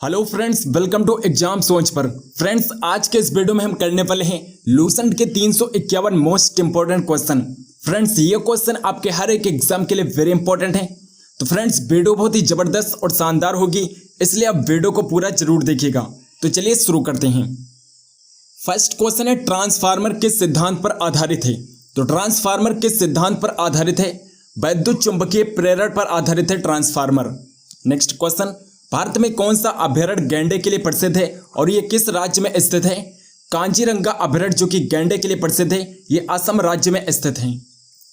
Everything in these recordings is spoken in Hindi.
Hello friends, welcome to Exam Soch पर। फ्रेंड्स, आज के इस वीडियो में हम करने वाले हैं लूसेंट के 351 मोस्ट इंपॉर्टेंट क्वेश्चन। फ्रेंड्स, ये क्वेश्चन आपके हर एक एग्जाम के लिए वेरी इंपॉर्टेंट है। तो फ्रेंड्स, वीडियो बहुत ही जबरदस्त और शानदार होगी, इसलिए आप वीडियो को पूरा जरूर देखिएगा। तो चलिए शुरू करते हैं। फर्स्ट क्वेश्चन है, ट्रांसफार्मर किस सिद्धांत पर आधारित है? तो ट्रांसफार्मर किस सिद्धांत पर आधारित है? वैद्युत चुंबकीय प्रेरण पर आधारित है ट्रांसफार्मर। नेक्स्ट क्वेश्चन, भारत में कौन सा अभयारण्य गैंडे के लिए प्रसिद्ध है और ये किस राज्य में स्थित है? कांजीरंगा अभयारण्य जो कि गैंडे के लिए प्रसिद्ध है, ये असम राज्य में स्थित है।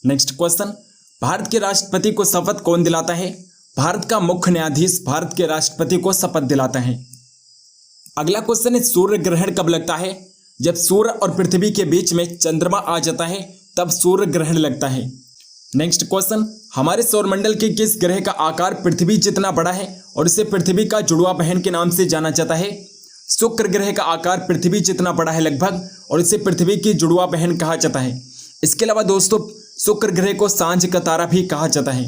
नेक्स्ट क्वेश्चन, भारत के राष्ट्रपति को शपथ कौन दिलाता है? भारत का मुख्य न्यायाधीश भारत के राष्ट्रपति को शपथ दिलाता है। अगला क्वेश्चन है, सूर्य ग्रहण कब लगता है? जब सूर्य और पृथ्वी के बीच में चंद्रमा आ जाता है तब सूर्य ग्रहण लगता है। नेक्स्ट क्वेश्चन, हमारे सौरमंडल के किस ग्रह का आकार पृथ्वी जितना बड़ा है और इसे पृथ्वी का जुड़वा बहन के नाम से जाना जाता है? शुक्र ग्रह का आकार पृथ्वी जितना बड़ा है लगभग, और इसे पृथ्वी की जुड़वा बहन कहा जाता है। इसके अलावा दोस्तों, शुक्र ग्रह को सांझ का तारा भी कहा जाता है।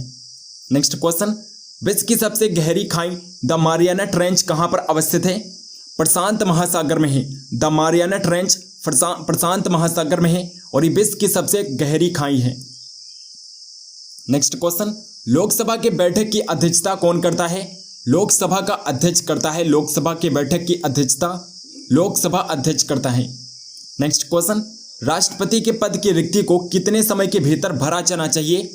नेक्स्ट क्वेश्चन, विश्व की सबसे गहरी खाई द मारियाना ट्रेंच कहाँ पर अवस्थित है? प्रशांत महासागर में है। द मारियाना ट्रेंच प्रशांत महासागर में है और ये विश्व की सबसे गहरी खाई है। नेक्स्ट क्वेश्चन, लोकसभा के बैठक की अध्यक्षता कौन करता है? लोकसभा का अध्यक्ष करता है। लोकसभा की बैठक की अध्यक्षता लोकसभा अध्यक्ष करता है। नेक्स्ट क्वेश्चन, राष्ट्रपति के पद की रिक्ति को कितने समय के भीतर भरा जाना चाहिए?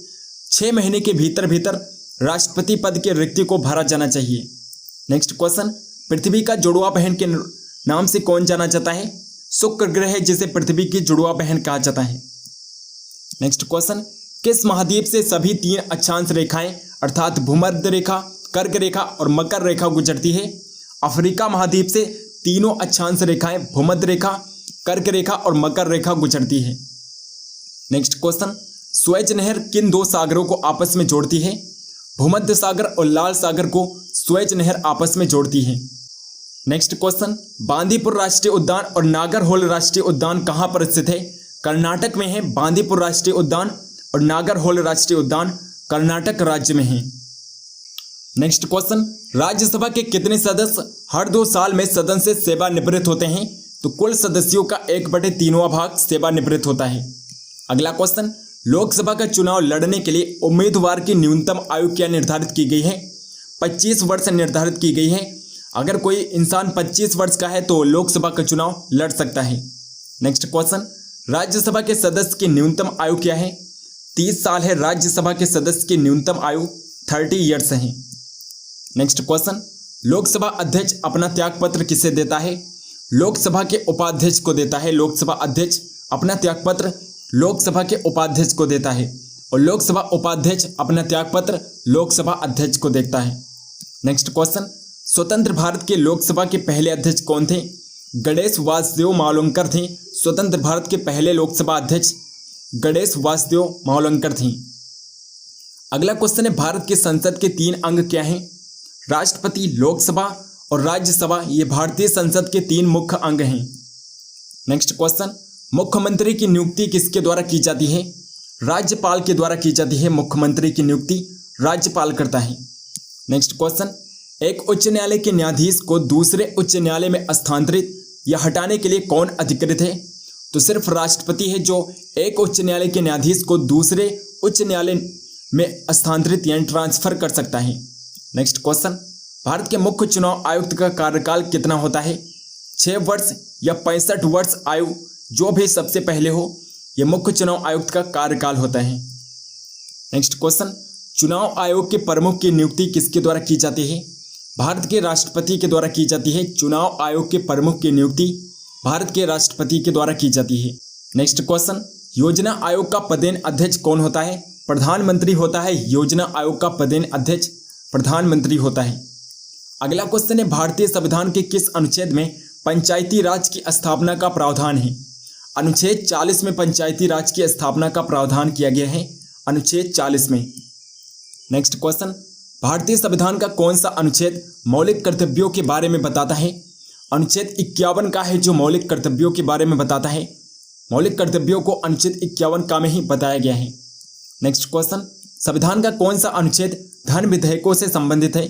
6 महीने के भीतर राष्ट्रपति पद की रिक्ति को भरा जाना चाहिए। नेक्स्ट क्वेश्चन, पृथ्वी का जुड़वा बहन के नाम से कौन जाना जाता है? शुक्र ग्रह जिसे पृथ्वी की जुड़वा बहन कहा जाता है। नेक्स्ट क्वेश्चन, किस महाद्वीप से सभी 3 अक्षांश रेखाएं अर्थात भूमध्य रेखा, कर्क रेखा और मकर रेखा गुजरती है? अफ्रीका महाद्वीप से तीनों अक्षांश रेखाएं भूमध्य रेखा, कर्क रेखा और मकर रेखा गुजरती है। नेक्स्ट क्वेश्चन, स्वेज नहर किन 2 सागरों को आपस में जोड़ती है? भूमध्य सागर और लाल सागर को स्वेज नहर आपस में जोड़ती है। नेक्स्ट क्वेश्चन, बांदीपुर राष्ट्रीय उद्यान और नागरहोल राष्ट्रीय उद्यान कहाँ पर स्थित है? कर्नाटक में है बांदीपुर राष्ट्रीय उद्यान और नागरहोल राष्ट्रीय उद्यान कर्नाटक राज्य में है। नेक्स्ट क्वेश्चन, राज्यसभा के कितने सदस्य हर 2 साल में सदन से सेवानिवृत्त होते हैं? तो कुल सदस्यों का 1/3वां भाग सेवानिवृत्त होता है। अगला क्वेश्चन, लोकसभा का चुनाव लड़ने के लिए उम्मीदवार की न्यूनतम आयु क्या निर्धारित की गई है? 25 वर्ष निर्धारित की गई है। अगर कोई इंसान 25 वर्ष का है तो लोकसभा का चुनाव लड़ सकता है। नेक्स्ट क्वेश्चन, राज्यसभा के सदस्य की न्यूनतम आयु क्या है? 30 साल है। राज्यसभा के सदस्य की न्यूनतम आयु 30 ईयर्स है। नेक्स्ट क्वेश्चन, लोकसभा अध्यक्ष अपना त्यागपत्र किसे देता है? लोकसभा के उपाध्यक्ष को देता है। लोकसभा अध्यक्ष अपना त्यागपत्र लोकसभा के उपाध्यक्ष को देता है और लोकसभा उपाध्यक्ष अपना त्यागपत्र लोकसभा अध्यक्ष को देता है। नेक्स्ट क्वेश्चन, स्वतंत्र भारत के लोकसभा के पहले अध्यक्ष कौन थे? गणेश वासुदेव मावलंकर थे स्वतंत्र भारत के पहले लोकसभा अध्यक्ष। गणेश वासुदेव मावलंकर थे। अगला क्वेश्चन है, भारत के संसद के 3 अंग क्या हैं? राष्ट्रपति, लोकसभा और राज्यसभा, ये भारतीय संसद के 3 मुख्य अंग हैं। नेक्स्ट क्वेश्चन, मुख्यमंत्री की नियुक्ति किसके द्वारा की जाती है? राज्यपाल के द्वारा की जाती है। मुख्यमंत्री की नियुक्ति राज्यपाल करता है। नेक्स्ट क्वेश्चन, एक उच्च न्यायालय के न्यायाधीश को दूसरे उच्च न्यायालय में स्थानांतरित या हटाने के लिए कौन अधिकृत है? तो सिर्फ राष्ट्रपति है जो एक उच्च न्यायालय के न्यायाधीश को दूसरे उच्च न्यायालय में स्थानांतरित यानी ट्रांसफर कर सकता है। नेक्स्ट क्वेश्चन, भारत के मुख्य चुनाव आयुक्त का कार्यकाल कितना होता है? 6 वर्ष या 65 वर्ष आयु, जो भी सबसे पहले हो, यह मुख्य चुनाव आयुक्त का कार्यकाल होता है। नेक्स्ट क्वेश्चन, चुनाव आयोग के प्रमुख की नियुक्ति किसके द्वारा की जाती है? भारत के राष्ट्रपति के द्वारा की जाती है। चुनाव आयोग के प्रमुख की नियुक्ति भारत के राष्ट्रपति के द्वारा की जाती है। नेक्स्ट क्वेश्चन, योजना आयोग का पदेन अध्यक्ष कौन होता है? प्रधानमंत्री होता है। योजना आयोग का पदेन अध्यक्ष प्रधानमंत्री होता है। अगला क्वेश्चन है, भारतीय संविधान के किस अनुच्छेद में पंचायती राज की स्थापना का प्रावधान है? अनुच्छेद 40 में पंचायती राज की स्थापना का प्रावधान किया गया है। अनुच्छेद 40 में। नेक्स्ट क्वेश्चन, भारतीय संविधान का कौन सा अनुच्छेद मौलिक कर्तव्यों के बारे में बताता है? अनुच्छेद 51 का है जो मौलिक कर्तव्यों के बारे में बताता है। मौलिक कर्तव्यों को अनुच्छेद 51 का में ही बताया गया है। नेक्स्ट क्वेश्चन, संविधान का कौन सा अनुच्छेद धन विधेयकों से संबंधित है?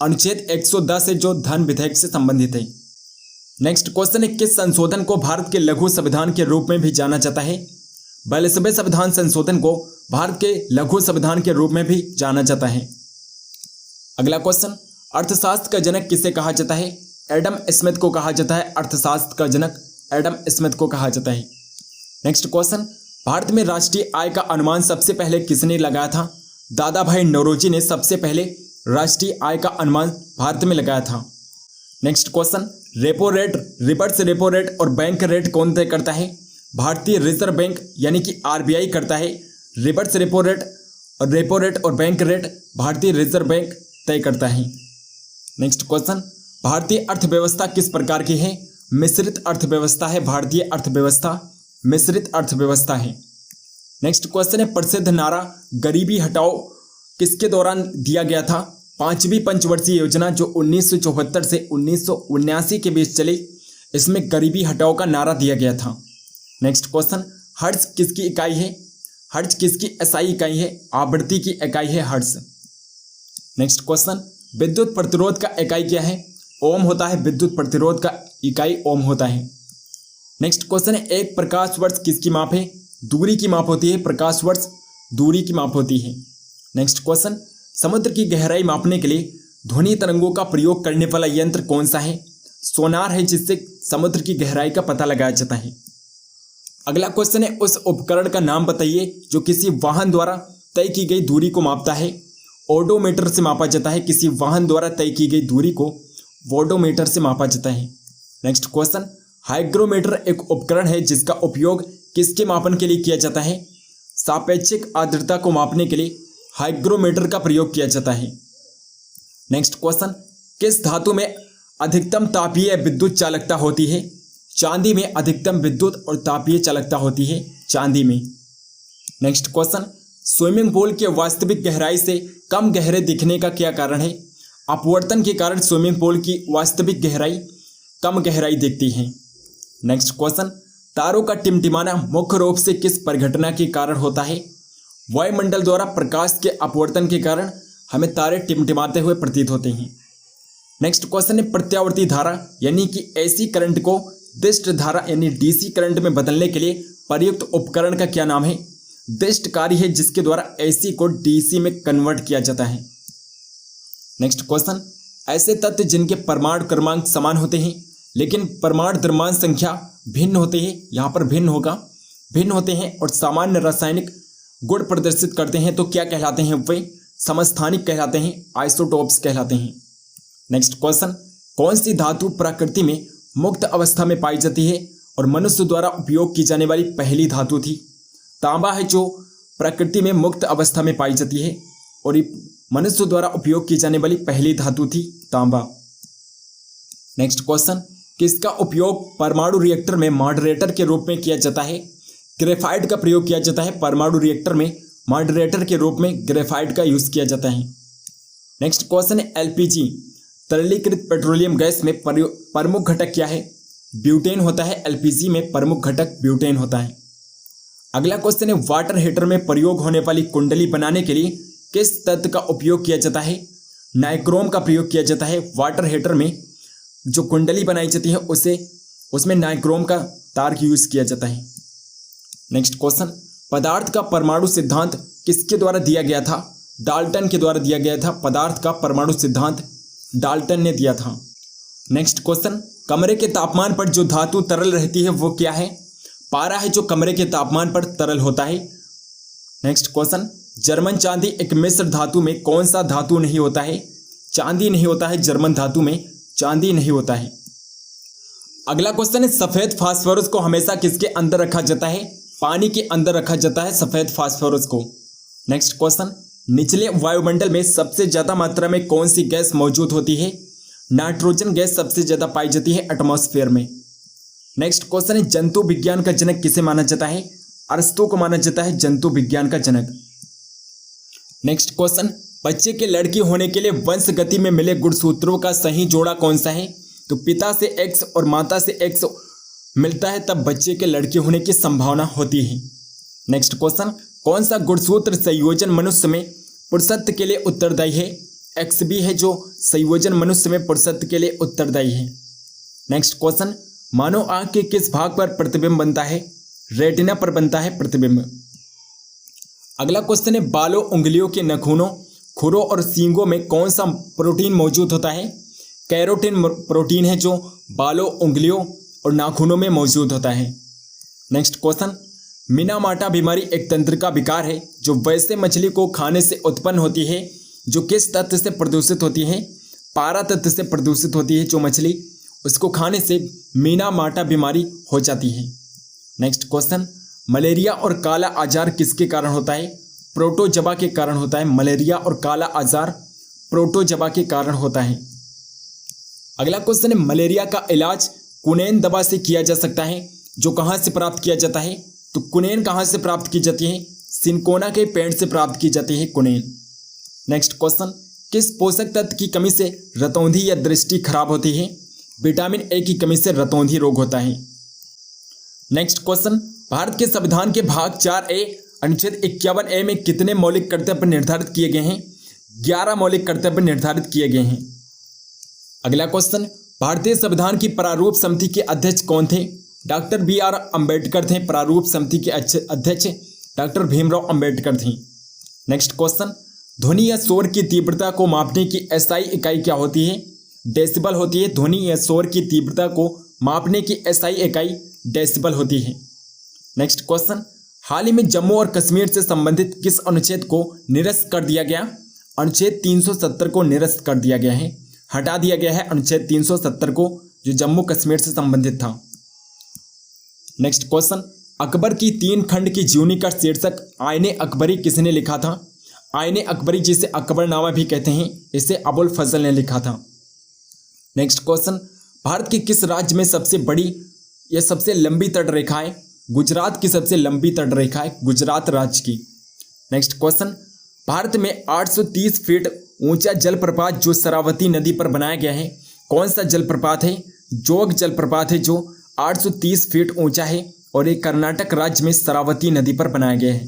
अनुच्छेद 110 है जो धन विधेयक से संबंधित है। नेक्स्ट क्वेश्चन है, किस संशोधन को भारत के लघु संविधान के रूप में भी जाना जाता है? 42वें संविधान संशोधन को भारत के लघु संविधान के रूप में भी जाना जाता है। अगला क्वेश्चन, अर्थशास्त्र का जनक किसे कहा जाता है? एडम स्मिथ को कहा जाता है। अर्थशास्त्र का जनक एडम स्मिथ को कहा जाता है। नेक्स्ट क्वेश्चन, भारत में राष्ट्रीय आय का अनुमान सबसे पहले किसने लगाया था? दादा भाई नौरोजी ने सबसे पहले राष्ट्रीय आय का अनुमान भारत में लगाया था। Next question, repo rate, reverse repo rate और बैंक रेट कौन तय करता है? भारतीय रिजर्व बैंक यानी कि आरबीआई करता है। रिवर्स रेपो रेट और बैंक रेट भारतीय रिजर्व बैंक तय करता है। नेक्स्ट क्वेश्चन, भारतीय अर्थव्यवस्था किस प्रकार की है? मिश्रित अर्थव्यवस्था है। भारतीय अर्थव्यवस्था मिश्रित अर्थव्यवस्था है। नेक्स्ट क्वेश्चन है, प्रसिद्ध नारा गरीबी हटाओ किसके दौरान दिया गया था? 5वीं पंचवर्षीय योजना जो 1974 से 1979 के बीच चली, इसमें गरीबी हटाओ का नारा दिया गया था। नेक्स्ट क्वेश्चन, हर्ट्ज किसकी इकाई है? हर्ट्ज किसकी एसआई इकाई है? आवृत्ति की इकाई है हर्ट्ज। नेक्स्ट क्वेश्चन, विद्युत प्रतिरोध का इकाई क्या है? ओम होता है। विद्युत प्रतिरोध का इकाई ओम होता है। नेक्स्ट क्वेश्चन है, एक प्रकाश वर्ष किसकी माप है? दूरी की माप होती है। प्रकाश वर्ष दूरी की माप होती है। नेक्स्ट क्वेश्चन, समुद्र की गहराई मापने के लिए ध्वनि तरंगों का प्रयोग करने वाला यंत्र कौन सा है? सोनार है, जिससे समुद्र की गहराई का पता लगाया जाता है। अगला क्वेश्चन है, उस उपकरण का नाम बताइए जो किसी वाहन द्वारा तय की गई दूरी को मापता है। ओडोमीटर से मापा जाता है। किसी वाहन द्वारा तय की गई दूरी को वोडोमीटर से मापा जाता है। नेक्स्ट क्वेश्चन, हाइग्रोमीटर एक उपकरण है जिसका उपयोग किसके मापन के लिए किया जाता है? सापेक्षिक आर्द्रता को मापने के लिए हाइग्रोमीटर का प्रयोग किया जाता है। नेक्स्ट क्वेश्चन, किस धातु में अधिकतम तापीय विद्युत चालकता होती है? चांदी में अधिकतम विद्युत और तापीय चालकता होती है चांदी में। नेक्स्ट क्वेश्चन, स्विमिंग पूल के वास्तविक गहराई से कम गहरे दिखने का क्या कारण है? अपवर्तन के कारण स्विमिंग पूल की वास्तविक गहराई कम गहराई दिखती है। नेक्स्ट क्वेश्चन, तारों का टिमटिमाना मुख्य रूप से किस परिघटना के कारण होता है? वायुमंडल द्वारा प्रकाश के अपवर्तन के कारण हमें तारे टिमटिमाते हुए प्रतीत होते हैं। नेक्स्ट क्वेश्चन है, प्रत्यावर्ती धारा यानी कि एसी करंट को दिष्ट धारा यानी डीसी करंट में बदलने के लिए प्रयुक्त उपकरण का क्या नाम है? दिष्टकारी है, जिसके द्वारा एसी को डीसी में कन्वर्ट किया जाता है। नेक्स्ट क्वेश्चन, ऐसे तत्व जिनके परमाणु क्रमांक समान होते हैं लेकिन परमाणु द्रव्यमान संख्या भिन्न होते हैं, यहाँ पर भिन्न होते हैं और सामान्य रासायनिक गुण प्रदर्शित करते हैं, तो क्या कहलाते हैं? वे समस्थानिक कहलाते हैं, आइसोटोप्स कहलाते हैं। नेक्स्ट क्वेश्चन, कौन सी धातु प्रकृति में मुक्त अवस्था में पाई जाती है और मनुष्य द्वारा उपयोग की जाने वाली पहली धातु थी? तांबा है जो प्रकृति में मुक्त अवस्था में पाई जाती है और मनुष्य द्वारा उपयोग की जाने वाली पहली धातु थी तांबा। नेक्स्ट क्वेश्चन, किसका उपयोग परमाणु रिएक्टर में मॉडरेटर के रूप में किया जाता है? ग्रेफाइट का प्रयोग किया जाता है। परमाणु रिएक्टर में मॉडरेटर के रूप में ग्रेफाइट का यूज किया जाता है। नेक्स्ट क्वेश्चन है, एलपीजी तरलीकृत पेट्रोलियम गैस में प्रमुख घटक क्या है? ब्यूटेन होता है। एलपीजी में प्रमुख घटक ब्यूटेन होता है। अगला क्वेश्चन है, वाटर हीटर में प्रयोग होने वाली कुंडली बनाने के लिए किस तत्व का उपयोग किया जाता है? नाइक्रोम का प्रयोग किया जाता है। वाटर हीटर में जो कुंडली बनाई जाती है उसमें नाइक्रोम का तार की यूज किया जाता है। नेक्स्ट क्वेश्चन, पदार्थ का परमाणु सिद्धांत किसके द्वारा दिया गया था? डाल्टन के द्वारा दिया गया था। पदार्थ का परमाणु सिद्धांत डाल्टन ने दिया था। नेक्स्ट क्वेश्चन, कमरे के तापमान पर जो धातु तरल रहती है वो क्या है? पारा है जो कमरे के तापमान पर तरल होता है। नेक्स्ट क्वेश्चन, जर्मन चांदी एक मिश्र धातु में कौन सा धातु नहीं होता है? चांदी नहीं होता है। जर्मन धातु में चांदी नहीं होता है। अगला क्वेश्चन है, सफेद फास्फोरस को हमेशा किसके अंदर रखा जाता है? पानी के अंदर रखा जाता है सफेद फास्फोरस को। नेक्स्ट क्वेश्चन, निचले वायुमंडल में सबसे ज्यादा मात्रा में कौन सी गैस मौजूद होती है? नाइट्रोजन गैस सबसे ज्यादा पाई जाती है एटमॉस्फेयर में। नेक्स्ट क्वेश्चन है, जंतु विज्ञान का जनक किसे माना जाता है? अरस्तु को माना जाता है जंतु विज्ञान का जनक। नेक्स्ट क्वेश्चन, बच्चे के लड़की होने के लिए वंशगति में मिले गुणसूत्रों का सही जोड़ा कौन सा है? तो पिता से एक्स और माता से एक्स मिलता है तब बच्चे के लड़की होने की संभावना होती है। नेक्स्ट क्वेश्चन, कौन सा गुणसूत्र संयोजन मनुष्य में पुरुषत्व के लिए उत्तरदायी है? XB है जो संयोजन मनुष्य में पुरुषत्व के लिए उत्तरदायी है। नेक्स्ट क्वेश्चन, मानव आंख के किस भाग पर प्रतिबिंब बनता है? रेटिना पर बनता है प्रतिबिंब। अगला क्वेश्चन है, बालों, उंगलियों के नखूनों, खुरों और सींगों में कौन सा प्रोटीन मौजूद होता है? कैरोटिन प्रोटीन है जो बालों, उंगलियों और नाखूनों में मौजूद होता है। नेक्स्ट क्वेश्चन, मिनामाटा बीमारी एक तंत्रिका विकार है जो वैसे मछली को खाने से उत्पन्न होती है जो किस तत्व से प्रदूषित होती है? पारा तत्व से प्रदूषित होती है जो मछली, उसको खाने से मिनामाटा बीमारी हो जाती है। नेक्स्ट क्वेश्चन, मलेरिया और काला आजार किसके कारण होता है? प्रोटोजवा के कारण होता है। मलेरिया और काला आजार प्रोटोजवा के कारण होता है। अगला क्वेश्चन है, मलेरिया का इलाज कुनैन दवा से किया जा सकता है जो कहाँ से प्राप्त किया जाता है? तो कुनैन कहाँ से प्राप्त की जाती है? सिनकोना के पेड़ से प्राप्त की जाती है कुनैन। नेक्स्ट क्वेश्चन, किस पोषक तत्व की कमी से रतौंधी या दृष्टि खराब होती है? विटामिन ए की कमी से रतौंधी रोग होता है। नेक्स्ट क्वेश्चन, भारत के संविधान के भाग 4A अनुच्छेद 51A में कितने मौलिक कर्तव्य निर्धारित किए गए हैं? 11 मौलिक कर्तव्य निर्धारित किए गए हैं। अगला क्वेश्चन, भारतीय संविधान की प्रारूप समिति के अध्यक्ष कौन थे? डॉक्टर BR अम्बेडकर थे। प्रारूप समिति के अध्यक्ष डॉक्टर भीमराव अम्बेडकर थे। नेक्स्ट क्वेश्चन, ध्वनि या शोर की तीव्रता को मापने की SI इकाई क्या होती है? डेसिबल होती है। ध्वनि या शोर की तीव्रता को मापने की SI इकाई डेसिबल होती है। नेक्स्ट क्वेश्चन, हाल ही में जम्मू और कश्मीर से संबंधित किस अनुच्छेद को निरस्त कर दिया गया? अनुच्छेद 370 को निरस्त कर दिया गया है, हटा दिया गया है अनुच्छेद 370 को, जो जम्मू कश्मीर से संबंधित था। नेक्स्ट क्वेश्चन, अकबर की 3 खंड की जीवनी का शीर्षक आईने अकबरी किसने लिखा था? आईने अकबरी, जिसे अकबरनामा भी कहते हैं, इसे अबुल फजल ने लिखा था। नेक्स्ट क्वेश्चन, भारत के किस राज्य में सबसे बड़ी या सबसे लंबी तटरेखा है? गुजरात की सबसे लंबी तटरेखा है गुजरात राज्य की। नेक्स्ट क्वेश्चन, भारत में 830 फीट ऊंचा जलप्रपात जो शरावती नदी पर बनाया गया है, कौन सा जलप्रपात है? जोग जलप्रपात है जो 830 फीट ऊंचा है और ये कर्नाटक राज्य में शरावती नदी पर बनाया गया है।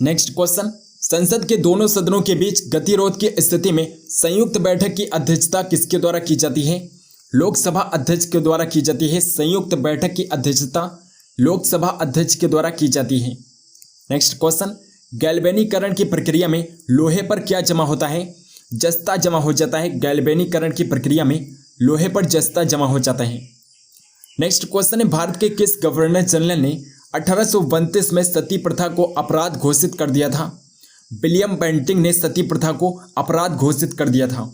नेक्स्ट क्वेश्चन, संसद के दोनों सदनों के बीच गतिरोध की स्थिति में संयुक्त बैठक की अध्यक्षता किसके द्वारा की जाती है? लोकसभा अध्यक्ष के द्वारा की जाती है। संयुक्त बैठक की अध्यक्षता लोकसभा अध्यक्ष के द्वारा की जाती है। नेक्स्ट क्वेश्चन, गैल्वेनीकरण की प्रक्रिया में लोहे पर क्या जमा होता है? जस्ता जमा हो जाता है। गैल्वेनीकरण की प्रक्रिया में लोहे पर जस्ता जमा हो जाता है। नेक्स्ट क्वेश्चन है, भारत के किस गवर्नर जनरल ने 1832 में सती प्रथा को अपराध घोषित कर दिया था? विलियम बेंटिंग ने सती प्रथा को अपराध घोषित कर दिया था।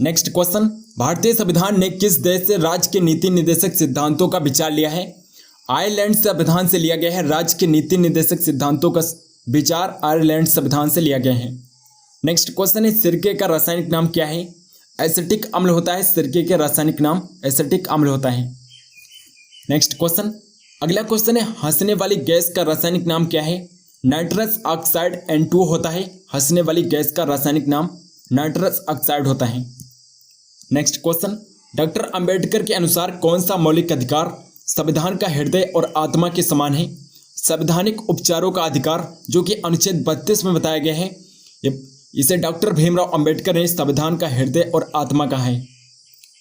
नेक्स्ट क्वेश्चन, भारतीय संविधान ने किस देश से राज्य के नीति निर्देशक सिद्धांतों का विचार लिया है? आयरलैंड संविधान से लिया गया है। राज्य के नीति निर्देशक सिद्धांतों का विचार आयरलैंड संविधान से लिया गया है। नेक्स्ट क्वेश्चन है, सिरके का रासायनिक नाम क्या है? एसिटिक अम्ल होता है। सिरके के रासायनिक नाम एसिटिक अम्ल होता है। नेक्स्ट क्वेश्चन, अगला क्वेश्चन है, हंसने वाली गैस का रासायनिक नाम क्या है? नाइट्रस ऑक्साइड N2 होता है। हंसने वाली गैस का रासायनिक नाम नाइट्रस ऑक्साइड होता है। नेक्स्ट क्वेश्चन, डॉक्टर अंबेडकर के अनुसार कौन सा मौलिक अधिकार संविधान का हृदय और आत्मा के समान है? संवैधानिक उपचारों का अधिकार, जो कि अनुच्छेद 32 में बताया गया है, इसे डॉक्टर भीमराव अंबेडकर ने संविधान का हृदय और आत्मा कहा है।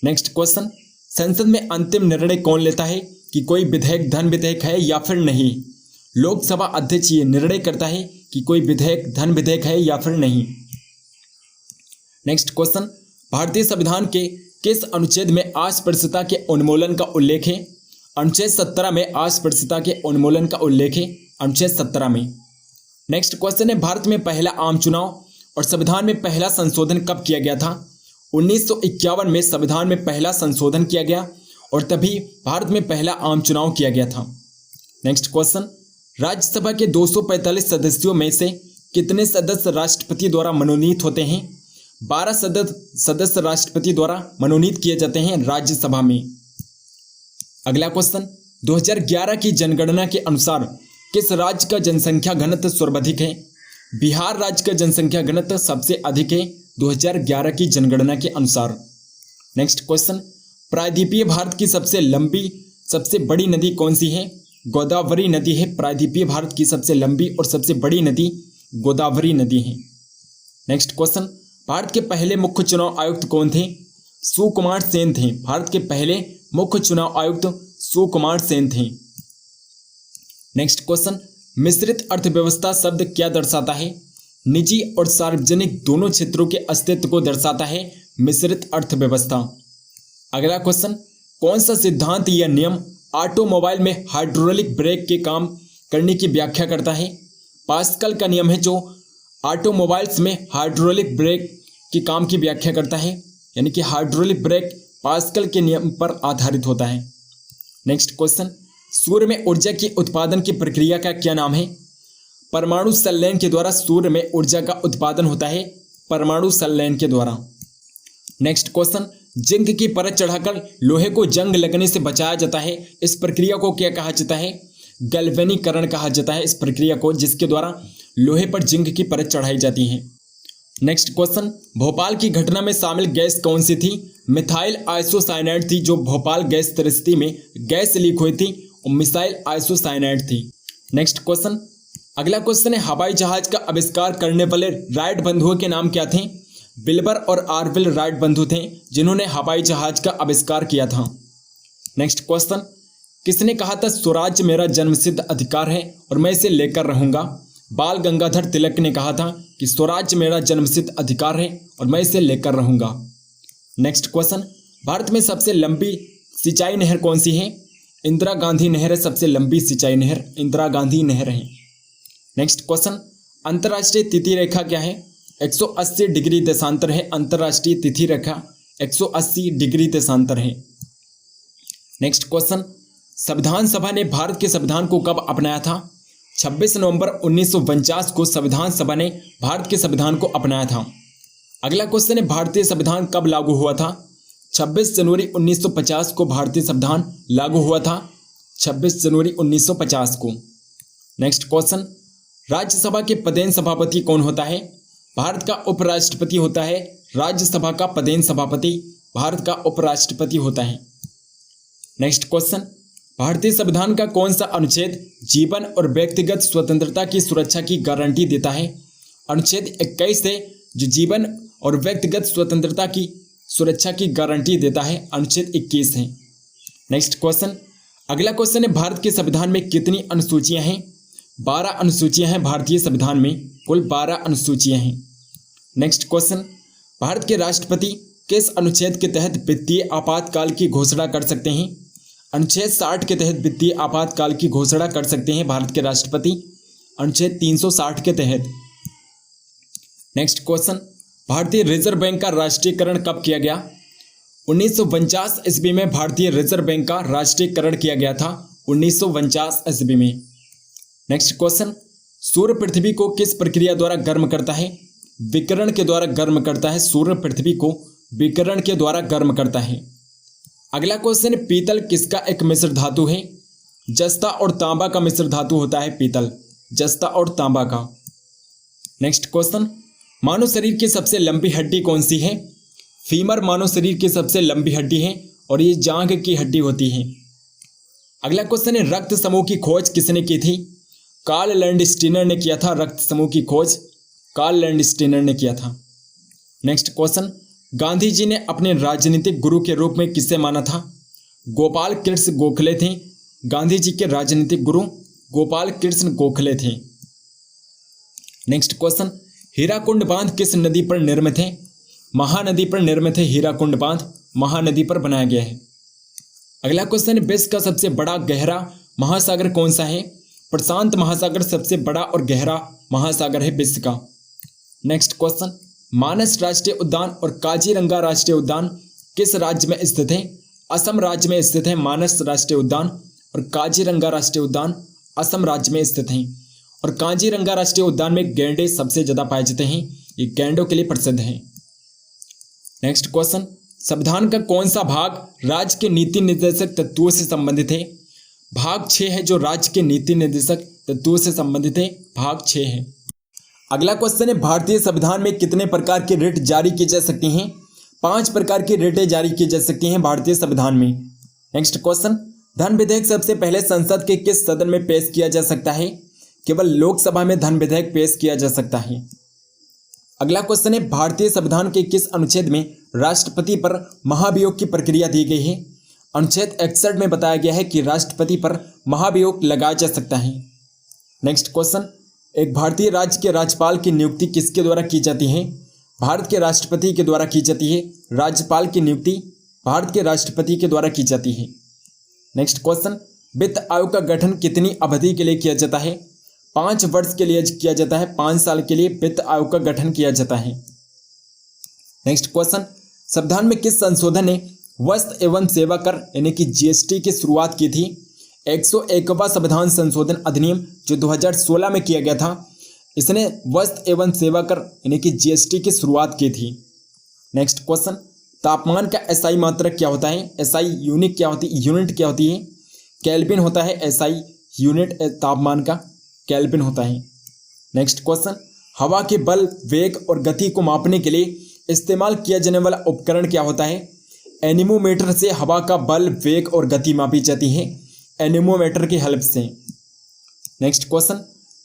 नेक्स्ट क्वेश्चन, संसद में अंतिम निर्णय कौन लेता है कि कोई विधेयक धन विधेयक है या फिर नहीं? लोकसभा अध्यक्ष ये निर्णय करता है कि कोई विधेयक धन विधेयक है या फिर नहीं। नेक्स्ट क्वेश्चन, भारतीय संविधान के किस अनुच्छेद में अस्पृश्यता के उन्मूलन का उल्लेख है? अनुच्छेद 17 में अस्पृश्यता के उन्मूलन का उल्लेख है। अनुच्छेद 17 में। नेक्स्ट क्वेश्चन है, भारत में पहला आम चुनाव और संविधान में पहला संशोधन कब किया गया था? 1951 में संविधान में पहला संशोधन किया गया और तभी भारत में पहला आम चुनाव किया गया था। नेक्स्ट क्वेश्चन, राज्यसभा के 245 सदस्यों में से कितने सदस्य राष्ट्रपति द्वारा मनोनीत होते हैं? 12 सदस्य राष्ट्रपति द्वारा मनोनीत किए जाते हैं राज्यसभा में। अगला क्वेश्चन, 2011 की जनगणना के अनुसार किस राज्य का जनसंख्या घनत्व सर्वाधिक है? बिहार राज्य का जनसंख्या घनत्व सबसे अधिक है 2011 की जनगणना के अनुसार। नेक्स्ट क्वेश्चन, प्रायद्वीपीय भारत की सबसे बड़ी नदी कौन सी है? गोदावरी नदी है। प्रायद्वीपीय भारत की सबसे लंबी और सबसे बड़ी नदी गोदावरी नदी है। नेक्स्ट क्वेश्चन, भारत के पहले मुख्य चुनाव आयुक्त कौन थे? सुकुमार सेन थे। भारत के पहले मुख्य चुनाव आयुक्त सुकुमार सेन थे। नेक्स्ट क्वेश्चन, मिश्रित अर्थव्यवस्था शब्द क्या दर्शाता है? निजी और सार्वजनिक दोनों क्षेत्रों के अस्तित्व को दर्शाता है मिश्रित अर्थव्यवस्था। अगला क्वेश्चन, कौन सा सिद्धांत या नियम ऑटोमोबाइल में हाइड्रोलिक ब्रेक के काम करने की व्याख्या करता है? पास्कल का नियम है जो ऑटोमोबाइल्स में हाइड्रोलिक ब्रेक के काम की व्याख्या करता है, यानी कि हाइड्रोलिक ब्रेक पास्कल के नियम पर आधारित होता है। नेक्स्ट क्वेश्चन, सूर्य में ऊर्जा की उत्पादन की प्रक्रिया का क्या नाम है? परमाणु संलयन के द्वारा सूर्य में ऊर्जा का उत्पादन होता है, परमाणु संलयन के द्वारा। नेक्स्ट क्वेश्चन, जिंक की परत चढ़ाकर लोहे को जंग लगने से बचाया जाता है, इस प्रक्रिया को क्या कहा जाता है? गैल्वेनीकरण कहा जाता है इस प्रक्रिया को, जिसके द्वारा लोहे पर जिंक की परत चढ़ाई जाती है। नेक्स्ट क्वेश्चन, भोपाल की घटना में शामिल गैस कौन सी थी? मिथाइल आइसोसाइनाइड थी, जो भोपाल गैस त्रस्ती में गैस लीक हुई थी और मिसाइल आइसोसाइनाइड थी। नेक्स्ट क्वेश्चन, अगला क्वेश्चन है, हवाई जहाज का आविष्कार करने वाले राइट बंधुओं के नाम क्या थे? विल्बर और आर्विल राइट बंधु थे जिन्होंने हवाई जहाज का आविष्कार किया था। नेक्स्ट क्वेश्चन, किसने कहा था स्वराज्य मेरा जन्मसिद्ध अधिकार है और मैं इसे लेकर रहूंगा? बाल गंगाधर तिलक ने कहा था कि स्वराज्य मेरा जन्मसिद्ध अधिकार है और मैं इसे लेकर रहूंगा। नेक्स्ट क्वेश्चन, भारत में सबसे लंबी सिंचाई नहर कौन सी है? इंदिरा गांधी नहर है सबसे लंबी सिंचाई नहर, इंदिरा गांधी नहर है। नेक्स्ट क्वेश्चन, अंतर्राष्ट्रीय तिथि रेखा क्या है? 180 डिग्री देशांतर है अंतर्राष्ट्रीय तिथि रेखा, 180 डिग्री देशांतर है। नेक्स्ट क्वेश्चन, संविधान सभा ने भारत के संविधान को कब अपनाया था? 26 नवंबर 1949 को संविधान सभा ने भारत के संविधान को अपनाया था। अगला क्वेश्चन है, भारतीय संविधान कब लागू हुआ था? 26 जनवरी 1950 को भारतीय संविधान लागू हुआ था, 26 जनवरी 1950 को। नेक्स्ट क्वेश्चन, राज्यसभा के पदेन सभापति कौन होता है? भारत का उपराष्ट्रपति होता है। राज्यसभा का पदेन सभापति भारत का उपराष्ट्रपति होता है। नेक्स्ट क्वेश्चन, भारतीय संविधान का कौन सा अनुच्छेद जीवन और व्यक्तिगत स्वतंत्रता की सुरक्षा की गारंटी देता है? अनुच्छेद 21 है जो जीवन और व्यक्तिगत स्वतंत्रता की सुरक्षा की गारंटी देता है, अनुच्छेद 21 है। नेक्स्ट क्वेश्चन, अगला क्वेश्चन है, भारत के संविधान में कितनी अनुसूचियां हैं? 12 अनुसूचियां हैं भारतीय संविधान में, कुल 12 अनुसूचियां हैं। नेक्स्ट क्वेश्चन, भारत के राष्ट्रपति किस अनुच्छेद के तहत वित्तीय आपातकाल की घोषणा कर सकते हैं? अनुच्छेद 60 के तहत वित्तीय आपातकाल की घोषणा कर सकते हैं भारत के राष्ट्रपति, अनुच्छेद 360 के तहत। नेक्स्ट क्वेश्चन, भारतीय रिजर्व बैंक का राष्ट्रीयकरण कब किया गया? 1949 ईस्वी में भारतीय रिजर्व बैंक का राष्ट्रीयकरण किया गया था, 1949 ईस्वी में। नेक्स्ट क्वेश्चन, सूर्य पृथ्वी को किस प्रक्रिया द्वारा गर्म करता है? विकिरण के द्वारा गर्म करता है। सूर्य पृथ्वी को विकिरण के द्वारा गर्म करता है। अगला क्वेश्चन, पीतल किसका एक मिश्र धातु है? जस्ता और तांबा का मिश्र धातु होता है पीतल, जस्ता और तांबा का। नेक्स्ट क्वेश्चन, मानव शरीर की सबसे लंबी हड्डी कौन सी है? फीमर मानव शरीर की सबसे लंबी हड्डी है और ये जांघ की हड्डी होती है। अगला क्वेश्चन है, रक्त समूह की खोज किसने की थी? कार्ल लैंडस्टीनर ने किया था। रक्त समूह की खोज कार्ल लैंडस्टीनर ने किया था। नेक्स्ट क्वेश्चन, गांधी जी ने अपने राजनीतिक गुरु के रूप में किसे माना था? गोपाल कृष्ण गोखले थे। गांधी जी के राजनीतिक गुरु गोपाल कृष्ण गोखले थे। नेक्स्ट क्वेश्चन, हीराकुंड बांध किस नदी पर निर्मित है? महानदी पर निर्मित है। हीराकुंड बांध महानदी पर बनाया गया है। अगला क्वेश्चन, विश्व का सबसे बड़ा गहरा महासागर कौन सा है? प्रशांत महासागर सबसे बड़ा और गहरा महासागर है विश्व का। नेक्स्ट क्वेश्चन, मानस राष्ट्रीय उद्यान और काजीरंगा राष्ट्रीय उद्यान किस राज्य में स्थित है? असम राज्य में स्थित है। मानस राष्ट्रीय उद्यान और काजीरंगा राष्ट्रीय उद्यान असम राज्य में स्थित हैं। और काजीरंगा राष्ट्रीय उद्यान में गैंडे सबसे ज्यादा पाए जाते हैं। ये गैंडों के लिए प्रसिद्ध है। नेक्स्ट क्वेश्चन, संविधान का कौन सा भाग राज्य के नीति निर्देशक तत्वों से संबंधित है? भाग 6 है जो राज्य के नीति निर्देशक तत्वों से संबंधित है, भाग 6 है। अगला क्वेश्चन है, भारतीय संविधान में कितने प्रकार की रिट जारी की जा सकती हैं? 5 प्रकार की रिटें जारी की जा सकती हैं भारतीय संविधान में। नेक्स्ट क्वेश्चन, धन विधेयक सबसे पहले संसद के किस सदन में पेश किया जा सकता है? केवल लोकसभा में धन विधेयक पेश किया जा सकता है। अगला क्वेश्चन है भारतीय संविधान के किस अनुच्छेद में राष्ट्रपति पर महाभियोग की प्रक्रिया दी गई है? अनुच्छेद 61 में बताया गया है कि राष्ट्रपति पर महाभियोग लगाया जा सकता है। नेक्स्ट क्वेश्चन, एक भारतीय राज्य के राज्यपाल की नियुक्ति किसके द्वारा की जाती है? भारत के राष्ट्रपति के द्वारा की जाती है। राज्यपाल की नियुक्ति भारत के राष्ट्रपति के द्वारा की जाती है। नेक्स्ट क्वेश्चन, वित्त आयोग का गठन कितनी अवधि के लिए किया जाता है? 5 वर्ष के लिए किया जाता है। 5 साल के लिए वित्त आयोग का गठन किया जाता है। नेक्स्ट क्वेश्चन, संविधान में किस संशोधन ने वस्तु एवं सेवा कर यानी कि जीएसटी की शुरुआत की थी? 101वां संविधान संशोधन अधिनियम जो 2016 में किया गया था, इसने वस्तु एवं सेवा कर यानी कि जीएसटी की शुरुआत की थी। नेक्स्ट क्वेश्चन, तापमान का एसआई मात्रक क्या होता है? एसआई यूनिट क्या होती है? केल्विन होता है। एसआई यूनिट तापमान का केल्विन होता है। नेक्स्ट क्वेश्चन, हवा के बल, वेग और गति को मापने के लिए इस्तेमाल किया जाने वाला उपकरण क्या होता है? एनीमोमीटर से हवा का बल, वेग और गति मापी जाती है एनीमोमीटर की हेल्प से। नेक्स्ट क्वेश्चन,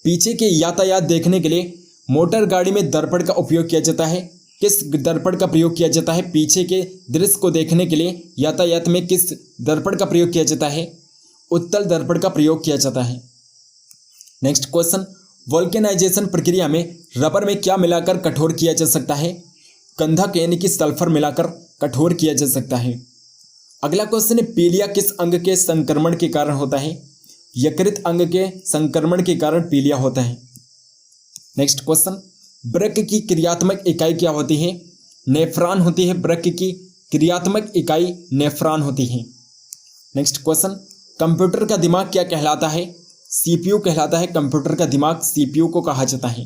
पीछे के यातायात देखने के लिए मोटर गाड़ी में दर्पण का उपयोग किया जाता है। किस दर्पण का प्रयोग किया जाता है? पीछे के दृश्य को देखने के लिए यातायात में किस दर्पण का प्रयोग किया जाता है? उत्तल दर्पण का प्रयोग किया जाता है। नेक्स्ट क्वेश्चन, वोल्केनाइजेशन प्रक्रिया में रबर में क्या मिलाकर कठोर किया जा सकता है? गंधक यानी कि सल्फर मिलाकर कठोर किया जा सकता है। अगला क्वेश्चन है, पीलिया किस अंग के संक्रमण के कारण होता है? यकृत अंग के संक्रमण के कारण पीलिया होता है। नेक्स्ट क्वेश्चन, वृक्क की क्रियात्मक इकाई क्या होती है? नेफ्रॉन होती है। वृक्क की क्रियात्मक इकाई नेफ्रॉन होती है। नेक्स्ट क्वेश्चन, कंप्यूटर का दिमाग क्या कहलाता है? सीपीयू कहलाता है। कंप्यूटर का दिमाग सीपीयू को कहा जाता है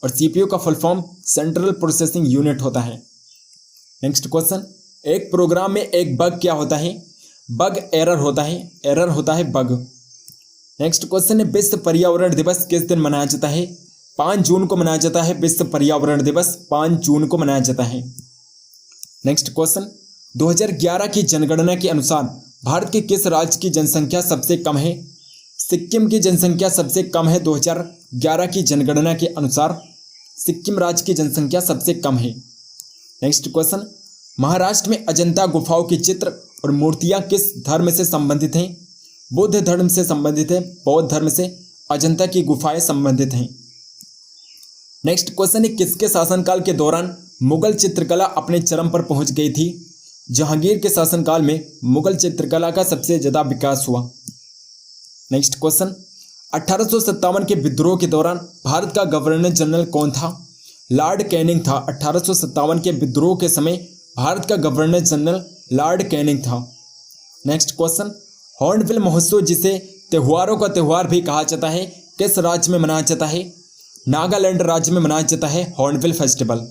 और सीपीयू का full form central processing unit होता है। नेक्स्ट क्वेश्चन, एक प्रोग्राम में एक बग क्या होता है? बग एरर होता है। एरर होता है बग। नेक्स्ट क्वेश्चन है, विश्व पर्यावरण दिवस किस दिन मनाया जाता है? 5 जून को मनाया जाता है। विश्व पर्यावरण दिवस 5 जून को मनाया जाता है। नेक्स्ट क्वेश्चन, 2011 की जनगणना के अनुसार भारत के किस राज्य की जनसंख्या सबसे कम है? सिक्किम की जनसंख्या सबसे कम है। 2011 की जनगणना के अनुसार सिक्किम राज्य की जनसंख्या सबसे कम है। नेक्स्ट क्वेश्चन, महाराष्ट्र में अजंता गुफाओं के चित्र और मूर्तियां किस धर्म से संबंधित हैं? बुद्ध धर्म से संबंधित है। बौद्ध धर्म से अजंता की गुफाएं संबंधित हैं। नेक्स्ट क्वेश्चन है, किसके शासनकाल के दौरान मुगल चित्रकला अपने चरम पर पहुंच गई थी? जहांगीर के शासनकाल में मुगल चित्रकला का सबसे ज्यादा विकास हुआ। नेक्स्ट क्वेश्चन, 1857 के विद्रोह के दौरान भारत का गवर्नर जनरल कौन था? लॉर्ड कैनिंग था। 1857 के विद्रोह के समय भारत का गवर्नर जनरल लॉर्ड कैनिंग था। नेक्स्ट क्वेश्चन, हॉर्नबिल महोत्सव जिसे त्योहारों का त्यौहार भी कहा जाता है, किस राज्य में मनाया जाता है? नागालैंड राज्य में मनाया जाता है हॉर्नबिल फेस्टिवल।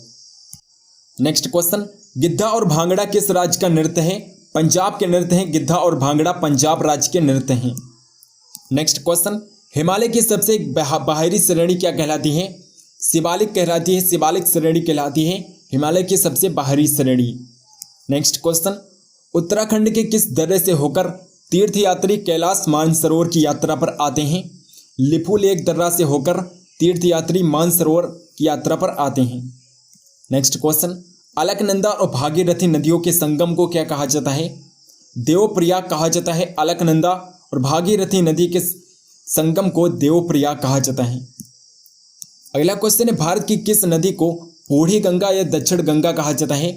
नेक्स्ट क्वेश्चन, गिद्धा और भांगड़ा किस राज्य का नृत्य है? पंजाब के नृत्य हैं। गिद्धा और भांगड़ा पंजाब राज्य के नृत्य हैं। नेक्स्ट क्वेश्चन, हिमालय की सबसे बाहरी श्रेणी क्या कहलाती है? शिवालिक कहलाती है। शिवालिक श्रेणी कहलाती है हिमालय की सबसे बाहरी श्रेणी। नेक्स्ट क्वेश्चन, उत्तराखंड के किस दर्रे से होकर तीर्थयात्री कैलाश मानसरोवर की यात्रा पर आते हैं? लिपुलेख दर्रा से होकर तीर्थयात्री मानसरोवर की यात्रा पर आते हैं। नेक्स्ट क्वेश्चन, अलकनंदा और भागीरथी नदियों के संगम को क्या कहा जाता है? देवप्रयाग कहा जाता है। अलकनंदा और भागीरथी नदी के संगम को देवप्रयाग कहा जाता है। अगला क्वेश्चन है, भारत की किस नदी को बूढ़ी गंगा या दक्षिण गंगा कहा जाता है?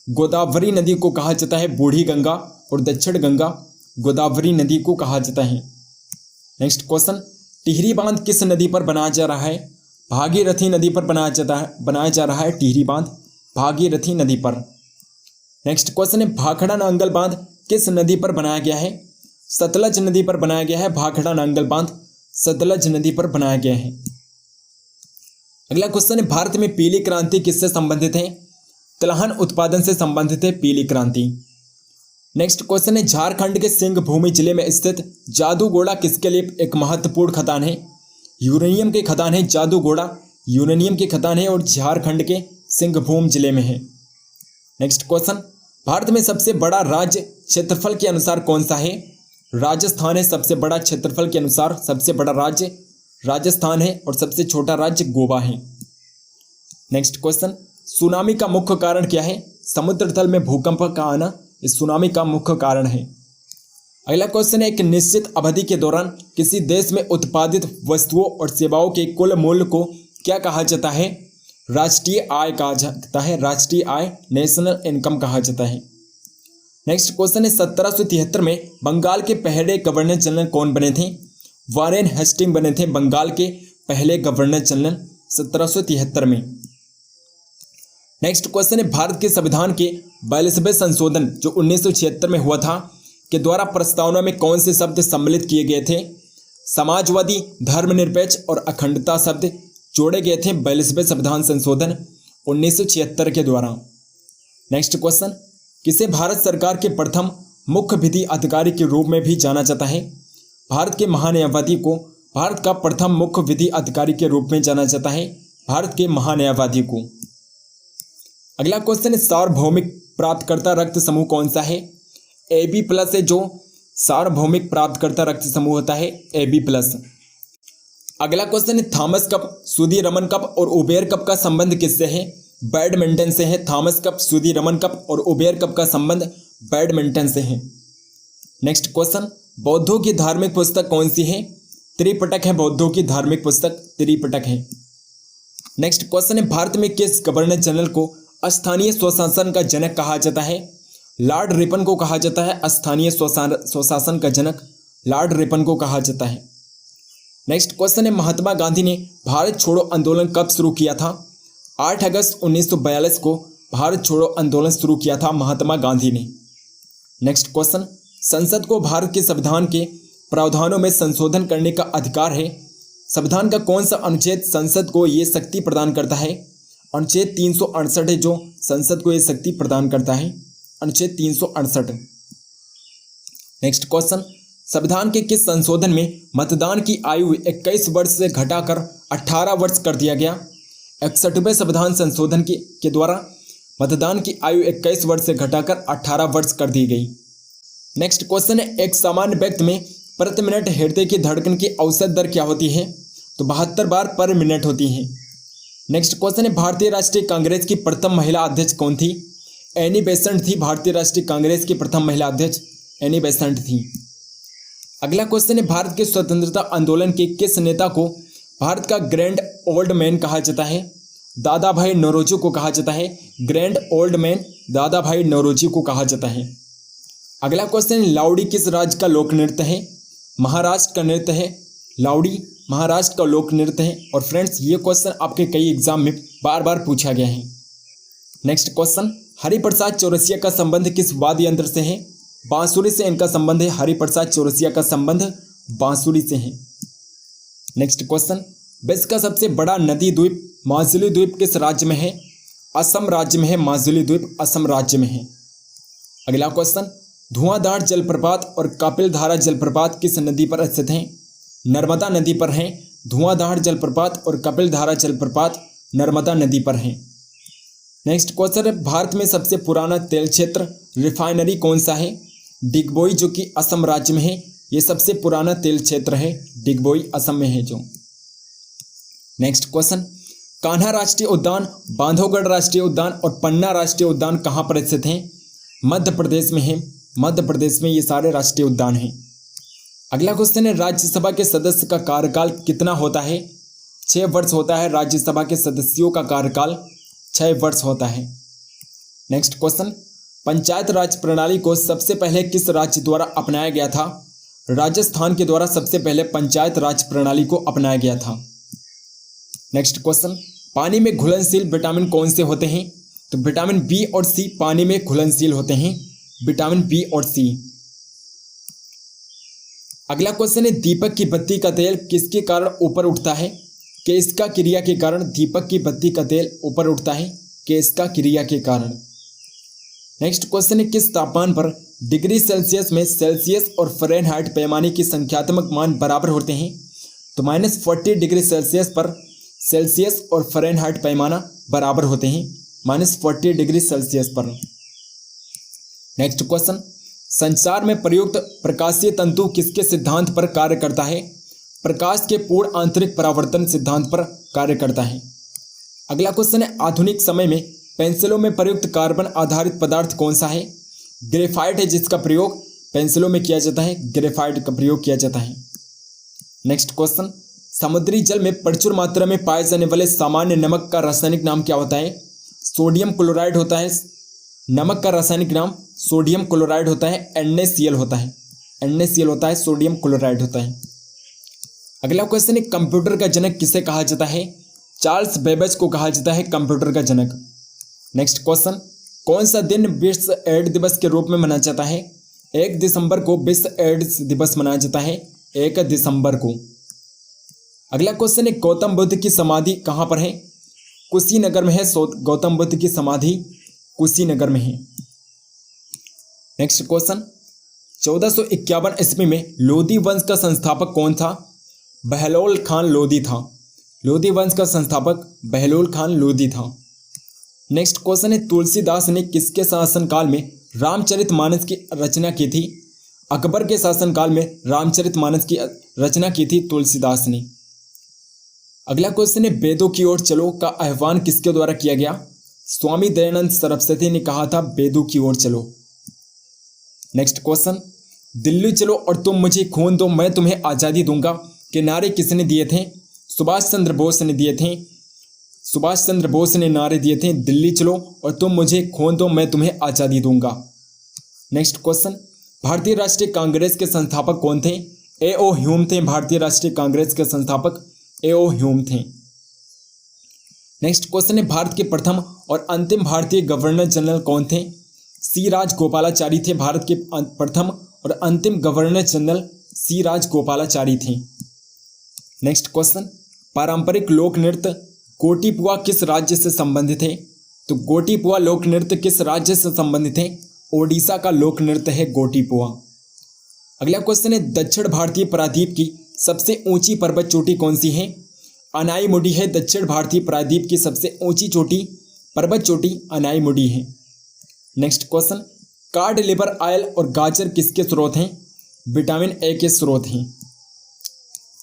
गोदावरी नदी को कहा जाता है बूढ़ी गंगा और दक्षिण गंगा गोदावरी नदी को कहा जाता है। नेक्स्ट क्वेश्चन, टिहरी बांध किस नदी पर बनाया जा रहा है? भागीरथी नदी पर बनाया जा रहा है टिहरी बांध भागीरथी नदी पर। नेक्स्ट क्वेश्चन है, भाखड़ा नांगल बांध किस नदी पर बनाया गया है? सतलज नदी पर बनाया गया है। भाखड़ा नांगल बांध सतलज नदी पर बनाया गया है। अगला क्वेश्चन है, भारत में पीली क्रांति किससे संबंधित है? तिलहन उत्पादन से संबंधित है पीली क्रांति। नेक्स्ट क्वेश्चन है, झारखंड के सिंहभूम जिले में स्थित जादूगोड़ा किसके लिए एक महत्वपूर्ण खदान है? यूरेनियम के खदान है। जादूगोड़ा यूरेनियम के खदान है और झारखंड के सिंहभूम जिले में है। नेक्स्ट क्वेश्चन, भारत में सबसे बड़ा राज्य क्षेत्रफल के अनुसार कौन सा है? राजस्थान है। सबसे बड़ा क्षेत्रफल के अनुसार सबसे बड़ा राज्य राजस्थान है और सबसे छोटा राज्य गोवा है। नेक्स्ट क्वेश्चन, सुनामी का मुख्य कारण क्या है? समुद्र तल में भूकंप का आना इस सुनामी का मुख्य कारण है। अगला क्वेश्चन है, एक निश्चित अवधि के दौरान किसी देश में उत्पादित वस्तुओं और सेवाओं के कुल मूल्य को क्या कहा जाता है? राष्ट्रीय आय कहा जाता है। राष्ट्रीय आय, नेशनल इनकम कहा जाता है। नेक्स्ट क्वेश्चन है, 1773 में बंगाल के पहले गवर्नर जनरल कौन बने थे? वारेन हेस्टिंग बने थे बंगाल के पहले गवर्नर जनरल 1773 में। नेक्स्ट क्वेश्चन है, भारत के संविधान के 42वें संशोधन जो 1976 में हुआ था के द्वारा प्रस्तावना में कौन से शब्द सम्मिलित किए गए थे? समाजवादी, धर्मनिरपेक्ष और अखंडता शब्द जोड़े गए थे 42वें संविधान संशोधन 1976 के द्वारा। नेक्स्ट क्वेश्चन, किसे भारत सरकार के प्रथम मुख्य विधि अधिकारी के रूप में भी जाना जाता है? भारत के महान्यायवादी को भारत का प्रथम मुख्य विधि अधिकारी के रूप में जाना जाता है, भारत के महान्यायवादी को। अगला क्वेश्चन है, सार्वभौमिक प्राप्तकर्ता रक्त समूह कौन सा है? AB+ है जो सार्वभौमिक प्राप्तकर्ता रक्त समूह होता है, AB+। अगला क्वेश्चन है, थॉमस कप, सुदी रमन कप और उबेर कप का संबंध किससे है? बैडमिंटन से है। थॉमस कप, सुदी रमन कप और उबेर कप का संबंध बैडमिंटन से है। नेक्स्ट क्वेश्चन, बौद्धों की धार्मिक पुस्तक कौन सी है? त्रिपिटक है। बौद्धों की धार्मिक पुस्तक त्रिपिटक है। नेक्स्ट क्वेश्चन है, भारत में किस गवर्नर जनरल को स्थानीय स्वशासन का जनक कहा जाता है? लॉर्ड रिपन को कहा जाता है स्थानीय स्वशासन का जनक, लॉर्ड रिपन को कहा जाता है। नेक्स्ट क्वेश्चन है, महात्मा गांधी ने भारत छोड़ो आंदोलन कब शुरू किया था? 8 अगस्त 1942 को भारत छोड़ो आंदोलन शुरू किया था महात्मा गांधी ने। नेक्स्ट क्वेश्चन, संसद को भारत के संविधान के प्रावधानों में संशोधन करने का अधिकार है। संविधान का कौन सा अनुच्छेद संसद को ये शक्ति प्रदान करता है? अनुच्छेद 368 है जो संसद को ये शक्ति प्रदान करता है, अनुच्छेद 368। नेक्स्ट क्वेश्चन, संविधान के किस संशोधन में मतदान की आयु 21 वर्ष से घटाकर 18 वर्ष कर दिया गया? 61वें संविधान संशोधन के द्वारा मतदान की आयु 21 वर्ष से घटाकर 18 वर्ष कर दी गई। नेक्स्ट क्वेश्चन है, एक सामान्य व्यक्ति में प्रति मिनट हृदय की धड़कन की औसत दर क्या होती है? तो 72 बार पर मिनट होती है। नेक्स्ट क्वेश्चन है, भारतीय राष्ट्रीय कांग्रेस की प्रथम महिला अध्यक्ष कौन थी? एनी बेसेंट थी। भारतीय राष्ट्रीय कांग्रेस की प्रथम महिला अध्यक्ष एनी बेसेंट थी। अगला क्वेश्चन है, भारत के स्वतंत्रता आंदोलन के किस नेता को भारत का ग्रैंड ओल्ड मैन कहा जाता है? दादा भाई नौरोजी को कहा जाता है। ग्रैंड ओल्ड मैन दादा भाई नौरोजी को कहा जाता है। अगला क्वेश्चन है, लावड़ी किस राज्य का लोक नृत्य है? महाराष्ट्र का नृत्य है। लावड़ी महाराष्ट्र का लोक नृत्य है। और फ्रेंड्स, ये क्वेश्चन आपके कई एग्जाम में बार बार पूछा गया है। नेक्स्ट क्वेश्चन, हरिप्रसाद चौरसिया का संबंध किस वाद्य यंत्र से है? बांसुरी से इनका संबंध है। हरिप्रसाद चौरसिया का संबंध बांसुरी से है। नेक्स्ट क्वेश्चन, विश्व का सबसे बड़ा नदी द्वीप माजुली द्वीप किस राज्य में है? असम राज्य में है। माजुली द्वीप असम राज्य में है। अगला क्वेश्चन, धुआंधार जलप्रपात और कपिलधारा जलप्रपात किस नदी पर स्थित हैं? नर्मदा नदी पर हैं। धुआंधार जलप्रपात और कपिलधारा जलप्रपात नर्मदा नदी पर हैं। नेक्स्ट क्वेश्चन है, भारत में सबसे पुराना तेल क्षेत्र रिफाइनरी कौन सा है? डिगबोई जो कि असम राज्य में है। ये सबसे पुराना तेल क्षेत्र है, डिगबोई असम में है जो। नेक्स्ट क्वेश्चन, कान्हा राष्ट्रीय उद्यान, बांधवगढ़ राष्ट्रीय उद्यान और पन्ना राष्ट्रीय उद्यान कहाँ पर स्थित हैं? मध्य प्रदेश में है। मध्य प्रदेश में ये सारे राष्ट्रीय उद्यान हैं। अगला क्वेश्चन है, राज्यसभा के सदस्य का कार्यकाल कितना होता है? 6 वर्ष होता है। राज्यसभा के सदस्यों का कार्यकाल 6 वर्ष होता है। नेक्स्ट क्वेश्चन, पंचायत राज प्रणाली को सबसे पहले किस राज्य द्वारा अपनाया गया था? राजस्थान के द्वारा सबसे पहले पंचायत राज प्रणाली को अपनाया गया था। नेक्स्ट क्वेश्चन, पानी में घुलनशील विटामिन कौन से होते हैं? तो विटामिन बी और सी पानी में घुलनशील होते हैं, विटामिन बी और सी। अगला क्वेश्चन है, दीपक की बत्ती का तेल किसके कारण ऊपर उठता है? किसका क्रिया के कारण दीपक की बत्ती का तेल ऊपर उठता है? किसका क्रिया के कारण। नेक्स्ट क्वेश्चन है, किस तापमान पर डिग्री सेल्सियस में सेल्सियस और फ़ारेनहाइट पैमाने की संख्यात्मक मान बराबर होते हैं? तो -40 डिग्री सेल्सियस पर सेल्सियस और फ़ारेनहाइट पैमाना बराबर होते हैं, -40 डिग्री सेल्सियस पर। नेक्स्ट क्वेश्चन, संचार में प्रयुक्त प्रकाशीय तंतु किसके सिद्धांत पर कार्य करता है? प्रकाश के पूर्ण आंतरिक परावर्तन सिद्धांत पर कार्य करता है। अगला क्वेश्चन है आधुनिक समय में पेंसिलों में प्रयुक्त कार्बन आधारित पदार्थ कौन सा है? ग्रेफाइट है, जिसका प्रयोग पेंसिलों में किया जाता है, ग्रेफाइट का प्रयोग किया जाता है। नेक्स्ट क्वेश्चन, समुद्री जल में प्रचुर मात्रा में पाए जाने वाले सामान्य नमक का रासायनिक नाम क्या होता है? सोडियम क्लोराइड होता है। नमक का रासायनिक नाम सोडियम क्लोराइड होता है, NaCl होता है, NaCl होता है, सोडियम क्लोराइड होता है। अगला क्वेश्चन है कंप्यूटर का जनक किसे कहा जाता है? चार्ल्स बेबेज को कहा जाता है कंप्यूटर का जनक। नेक्स्ट क्वेश्चन, कौन सा दिन विश्व एड्स दिवस के रूप में मनाया जाता है? 1 दिसंबर को विश्व एड्स दिवस मनाया जाता है, 1 दिसंबर को। अगला क्वेश्चन है गौतम बुद्ध की समाधि कहाँ पर है? कुशीनगर में है। गौतम बुद्ध की समाधि कुशीनगर में है। नेक्स्ट क्वेश्चन, 1451 ईस्वी में लोधी वंश का संस्थापक कौन था? बहलोल खान लोधी था। लोधी वंश का संस्थापक बहलोल खान लोधी था। नेक्स्ट क्वेश्चन है तुलसीदास ने किसके शासनकाल में रामचरितमानस की रचना की थी? अकबर के शासनकाल में रामचरितमानस की रचना की थी तुलसीदास ने। अगला क्वेश्चन है वेदों की ओर चलो का आह्वान किसके द्वारा किया गया? स्वामी दयानंद सरस्वती ने कहा था वेदों की ओर चलो। नेक्स्ट क्वेश्चन, दिल्ली चलो और तुम मुझे खून दो मैं तुम्हें आज़ादी दूंगा के नारे किसने दिए थे? सुभाष चंद्र बोस ने दिए थे। सुभाष चंद्र बोस ने नारे दिए थे दिल्ली चलो और तुम मुझे खून दो मैं तुम्हें आज़ादी दूंगा। नेक्स्ट क्वेश्चन, भारतीय राष्ट्रीय कांग्रेस के संस्थापक कौन थे? A.O. ह्यूम थे। भारतीय राष्ट्रीय कांग्रेस के संस्थापक A.O. ह्यूम थे। नेक्स्ट क्वेश्चन है भारत के प्रथम और अंतिम भारतीय गवर्नर जनरल कौन थे? C. राजगोपालाचारी थे। भारत के प्रथम और अंतिम गवर्नर जनरल C. राजगोपालाचारी थे। नेक्स्ट क्वेश्चन, पारंपरिक लोक नृत्य गोटीपुआ किस राज्य से संबंधित है? तो गोटीपुआ लोक नृत्य किस राज्य से संबंधित है? ओडिशा का लोक नृत्य है गोटीपुआ। अगला क्वेश्चन है दक्षिण भारतीय प्रायद्वीप की सबसे ऊंची पर्वत चोटी कौन सी है? अनाईमुडी है। दक्षिण भारतीय प्रायद्वीप की सबसे ऊंची चोटी पर्वत चोटी अनाईमुडी है। Next question, card liver oil और गाजर किसके स्रोत हैं? विटामिन ए के स्रोत हैं।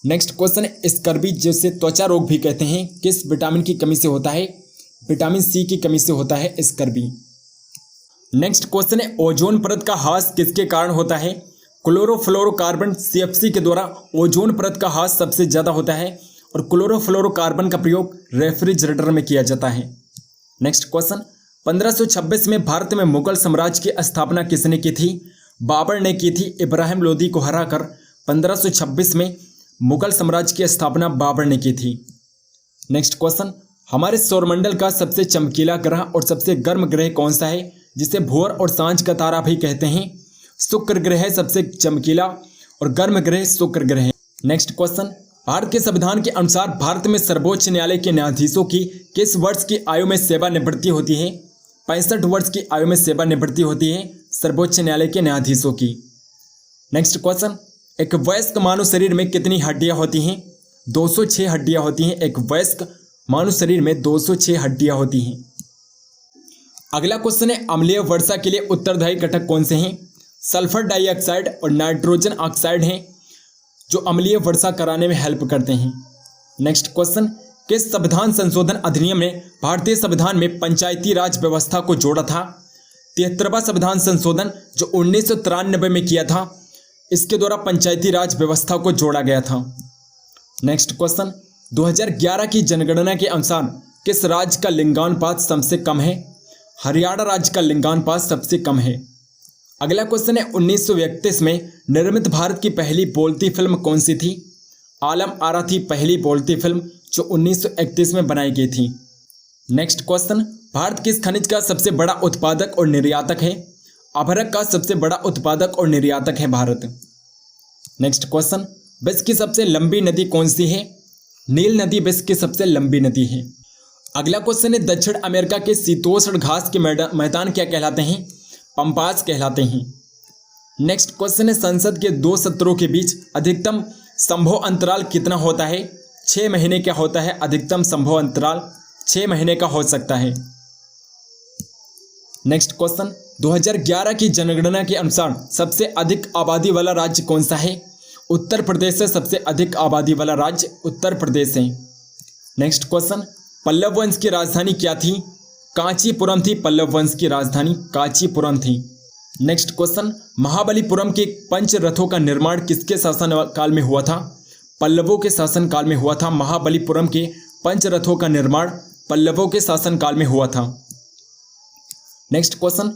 नेक्स्ट क्वेश्चन है स्कर्वी जिसे त्वचा रोग भी कहते हैं किस विटामिन की कमी से होता है? विटामिन सी की कमी से होता है स्कर्वी। नेक्स्ट क्वेश्चन है ओजोन परत का ह्रास किसके कारण होता है? क्लोरोफ्लोरोकार्बन CFC के द्वारा ओजोन परत का ह्रास सबसे ज़्यादा होता है और क्लोरोफ्लोरोकार्बन का प्रयोग रेफ्रिजरेटर में किया जाता है। नेक्स्ट क्वेश्चन, 1526 में भारत में मुगल साम्राज्य की स्थापना किसने की थी? बाबर ने की थी। इब्राहिम लोदी को हराकर 1526 में मुगल साम्राज्य की स्थापना बाबर ने की थी। नेक्स्ट क्वेश्चन, हमारे सौरमंडल का सबसे चमकीला ग्रह और सबसे गर्म ग्रह कौन सा है जिसे भोर और सांझ का तारा भी कहते हैं? शुक्र ग्रह सबसे चमकीला और गर्म ग्रह शुक्र ग्रह। नेक्स्ट क्वेश्चन, भारत के संविधान के अनुसार भारत में सर्वोच्च न्यायालय के न्यायाधीशों की किस वर्ष की आयु में सेवानिवृत्ति होती है? 65 वर्ष की आयु में सेवानिवृत्ति होती है सर्वोच्च न्यायालय के न्यायाधीशों की। नेक्स्ट क्वेश्चन, एक वयस्क मानव शरीर में कितनी हड्डियां होती हैं? 206 हड्डियां होती हैं। एक वयस्क मानव शरीर में 206 हड्डियां होती हैं। अगला क्वेश्चन है अम्लीय वर्षा के लिए उत्तरदायी घटक कौन से हैं? सल्फर डाइऑक्साइड और नाइट्रोजन ऑक्साइड हैं जो अम्लीय वर्षा कराने में हेल्प करते हैं। नेक्स्ट क्वेश्चन, किस संविधान संशोधन अधिनियम ने भारतीय संविधान में पंचायती राज व्यवस्था को जोड़ा था? 73वां संविधान संशोधन जो 1993 में किया था, इसके द्वारा पंचायती राज व्यवस्था को जोड़ा गया था। नेक्स्ट क्वेश्चन, 2011 की जनगणना के अनुसार किस राज्य का लिंगानुपात सबसे कम है? हरियाणा राज्य का लिंगानुपात सबसे कम है। अगला क्वेश्चन है 1931 में निर्मित भारत की पहली बोलती फिल्म कौन सी थी? आलम आरा थी पहली बोलती फिल्म जो 1931 में बनाई गई थी। नेक्स्ट क्वेश्चन, भारत किस खनिज का सबसे बड़ा उत्पादक और निर्यातक है? अभ्रक का सबसे बड़ा उत्पादक और निर्यातक है भारत। नेक्स्ट क्वेश्चन, विश्व की सबसे लंबी नदी कौन सी है? नील नदी विश्व की सबसे लंबी नदी है। अगला क्वेश्चन है दक्षिण अमेरिका के शीतोष्ण घास के मैदान क्या कहलाते हैं? पंपास कहलाते हैं। नेक्स्ट क्वेश्चन है संसद के 2 सत्रों के बीच अधिकतम संभव अंतराल कितना होता है? 6 महीने का होता है। अधिकतम संभव अंतराल 6 महीने का हो सकता है। नेक्स्ट क्वेश्चन, 2011 की जनगणना के अनुसार सबसे अधिक आबादी वाला राज्य कौन सा है? उत्तर प्रदेश है। सबसे अधिक आबादी वाला राज्य उत्तर प्रदेश है। नेक्स्ट क्वेश्चन, पल्लव वंश की राजधानी क्या थी? कांचीपुरम थी। पल्लव वंश की राजधानी कांचीपुरम थी। नेक्स्ट क्वेश्चन, महाबलीपुरम के पंच रथों का निर्माण किसके शासन काल में हुआ था? पल्लवों के शासन काल में हुआ था। महाबलीपुरम के पंच रथों का निर्माण पल्लवों के शासन काल में हुआ था। नेक्स्ट क्वेश्चन,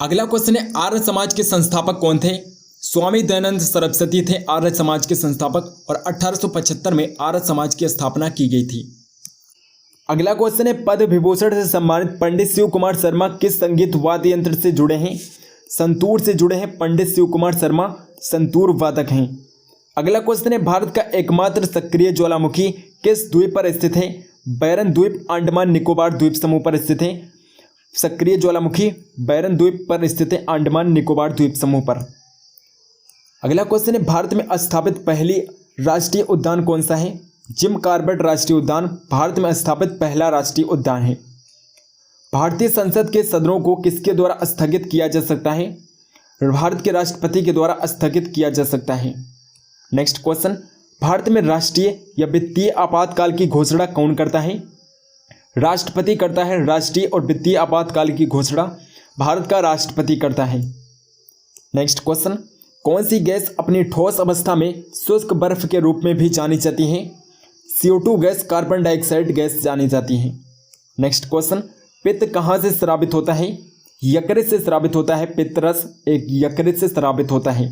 अगला क्वेश्चन है आर्य समाज के संस्थापक कौन थे? स्वामी दयानंद सरस्वती थे आर्य समाज के संस्थापक और 1875 में आर्य समाज की स्थापना की गई थी। अगला क्वेश्चन है पद्म विभूषण से सम्मानित पंडित शिव कुमार शर्मा किस संगीत वाद्य यंत्र से जुड़े हैं? संतूर से जुड़े हैं। पंडित शिव कुमार शर्मा संतूर वादक हैं। अगला क्वेश्चन है भारत का एकमात्र सक्रिय ज्वालामुखी किस द्वीप पर स्थित है? बैरन द्वीप अंडमान निकोबार द्वीप समूह पर स्थित है। सक्रिय ज्वालामुखी बैरन द्वीप पर स्थित है, अंडमान निकोबार द्वीप समूह पर। अगला क्वेश्चन है भारत में स्थापित पहली राष्ट्रीय उद्यान कौन सा है? जिम कॉर्बेट राष्ट्रीय उद्यान भारत में स्थापित पहला राष्ट्रीय उद्यान है। भारतीय संसद के सदनों को किसके द्वारा स्थगित किया जा सकता है? भारत के राष्ट्रपति के द्वारा स्थगित किया जा सकता है। नेक्स्ट क्वेश्चन, भारत में राष्ट्रीय या वित्तीय आपातकाल की घोषणा कौन करता है? राष्ट्रपति करता है। राष्ट्रीय और वित्तीय आपातकाल की घोषणा भारत का राष्ट्रपति करता है। नेक्स्ट क्वेश्चन, कौन सी गैस अपनी ठोस अवस्था में शुष्क बर्फ के रूप में भी जानी जाती है? CO2 gas, carbon dioxide gas जानी जाती है। नेक्स्ट क्वेश्चन, पित्त कहाँ से स्रावित होता है? यकृत से स्रावित होता है। पित्त रस एक यकृत से स्रावित होता है।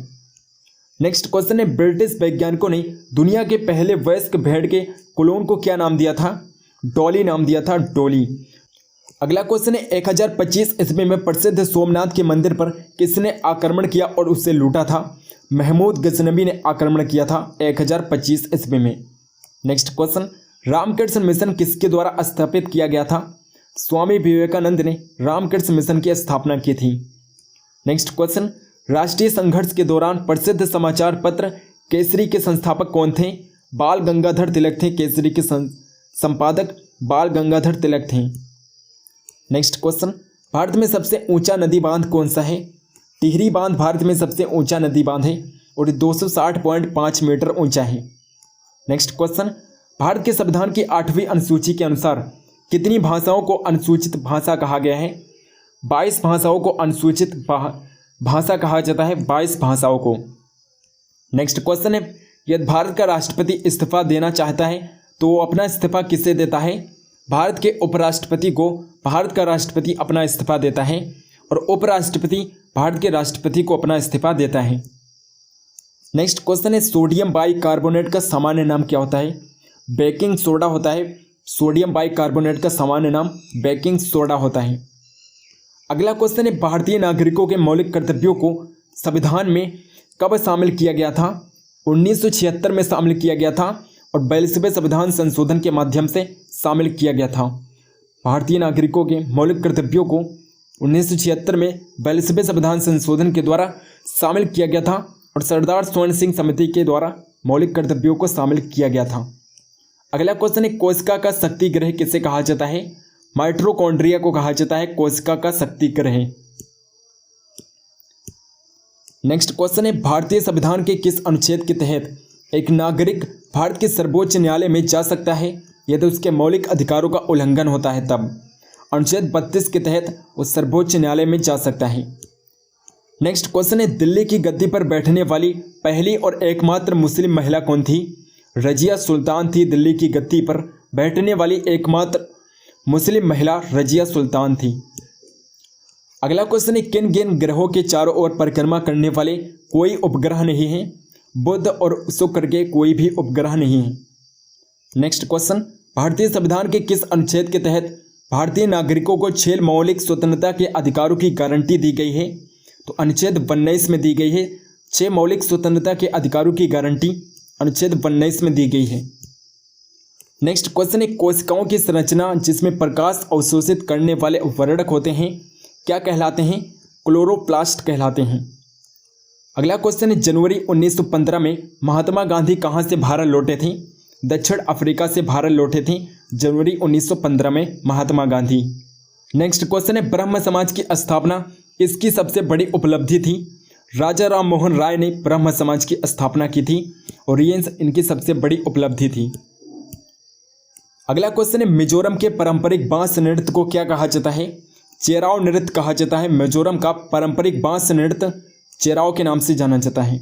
नेक्स्ट क्वेश्चन है ब्रिटिश वैज्ञानिकों ने दुनिया के पहले वयस्क भेड़ के क्लोन को क्या नाम दिया था? डॉली नाम दिया था, डॉली। अगला क्वेश्चन है 1025 ईस्वी में प्रसिद्ध सोमनाथ के मंदिर पर किसने आक्रमण किया और उसे लूटा था? महमूद गजनबी ने आक्रमण किया था 1025 ईस्वी में। नेक्स्ट क्वेश्चन, रामकृष्ण मिशन किसके द्वारा स्थापित किया गया था? स्वामी विवेकानंद ने रामकृष्ण मिशन की स्थापना की थी। नेक्स्ट क्वेश्चन, राष्ट्रीय संघर्ष के दौरान प्रसिद्ध समाचार पत्र केसरी के संस्थापक कौन थे? बाल गंगाधर तिलक थे। केसरी के संपादक बाल गंगाधर तिलक थे। नेक्स्ट क्वेश्चन, भारत में सबसे ऊंचा नदी बांध कौन सा है? टिहरी बांध भारत में सबसे ऊंचा नदी बांध है और 260.5 मीटर ऊंचा है। नेक्स्ट क्वेश्चन, भारत के संविधान की 8वीं अनुसूची के अनुसार कितनी भाषाओं को अनुसूचित भाषा कहा गया है? 22 भाषाओं को अनुसूचित भाषा कहा जाता है, 22 भाषाओं को। नेक्स्ट क्वेश्चन है यदि भारत का राष्ट्रपति इस्तीफा देना चाहता है तो वो अपना इस्तीफा किससे देता है? भारत के उपराष्ट्रपति को भारत का राष्ट्रपति अपना इस्तीफा देता है और उपराष्ट्रपति भारत के राष्ट्रपति को अपना इस्तीफा देता है। नेक्स्ट क्वेश्चन है सोडियम बाइकार्बोनेट का सामान्य नाम क्या होता है? बेकिंग सोडा होता है। सोडियम बाइकार्बोनेट का सामान्य नाम बेकिंग सोडा होता है। अगला क्वेश्चन है भारतीय नागरिकों के मौलिक कर्तव्यों को संविधान में कब शामिल किया गया था? 1976 में शामिल किया गया था और 42वें संविधान संशोधन के माध्यम से शामिल किया गया था। भारतीय नागरिकों के मौलिक कर्तव्यों को 1976 में 42वें संविधान संशोधन के द्वारा शामिल किया गया था और सरदार स्वर्ण सिंह समिति के द्वारा मौलिक कर्तव्यों को शामिल किया गया था। अगला क्वेश्चन है कोशिका का शक्ति ग्रह किसे कहा जाता है? माइटोकॉन्ड्रिया को कहा जाता है कोशिका का शक्ति ग्रह। नेक्स्ट क्वेश्चन है भारतीय संविधान के किस अनुच्छेद के तहत एक नागरिक भारत के सर्वोच्च न्यायालय में जा सकता है यदि उसके मौलिक अधिकारों का उल्लंघन होता है? तब अनुच्छेद 32 के तहत वो सर्वोच्च न्यायालय में जा सकता है। नेक्स्ट क्वेश्चन है दिल्ली की गद्दी पर बैठने वाली पहली और एकमात्र मुस्लिम महिला कौन थी? रजिया सुल्तान थी। दिल्ली की गद्दी पर बैठने वाली एकमात्र मुस्लिम महिला रजिया सुल्तान थी। अगला क्वेश्चन है किन किन ग्रहों के चारों ओर परिक्रमा करने वाले कोई उपग्रह नहीं है? बुध और शुक्र के कोई भी उपग्रह नहीं है। नेक्स्ट क्वेश्चन भारतीय संविधान के किस अनुच्छेद के तहत भारतीय नागरिकों को 6 मौलिक स्वतंत्रता के अधिकारों की गारंटी दी गई है? तो अनुच्छेद 19 में दी गई है। 6 मौलिक स्वतंत्रता के अधिकारों की गारंटी अनुच्छेद 19 में दी गई है। नेक्स्ट क्वेश्चन है कोशिकाओं की संरचना जिसमें प्रकाश अवशोषित करने वाले वर्णक होते हैं क्या कहलाते हैं? क्लोरोप्लास्ट कहलाते हैं। अगला क्वेश्चन है जनवरी 1915 में महात्मा गांधी कहाँ से भारत लौटे थे? दक्षिण अफ्रीका से भारत लौटे थे जनवरी 1915 में महात्मा गांधी। नेक्स्ट क्वेश्चन है ब्रह्म समाज की स्थापना किसकी सबसे बड़ी उपलब्धि थी? राजा राम मोहन राय ने ब्रह्म समाज की स्थापना की थी और ये इनकी सबसे बड़ी उपलब्धि थी। अगला क्वेश्चन है मिजोरम के पारंपरिक बांस नृत्य को क्या कहा जाता है? चेराव नृत्य कहा जाता है। मिजोरम का पारंपरिक बांस नृत्य चेराव के नाम से जाना जाता है।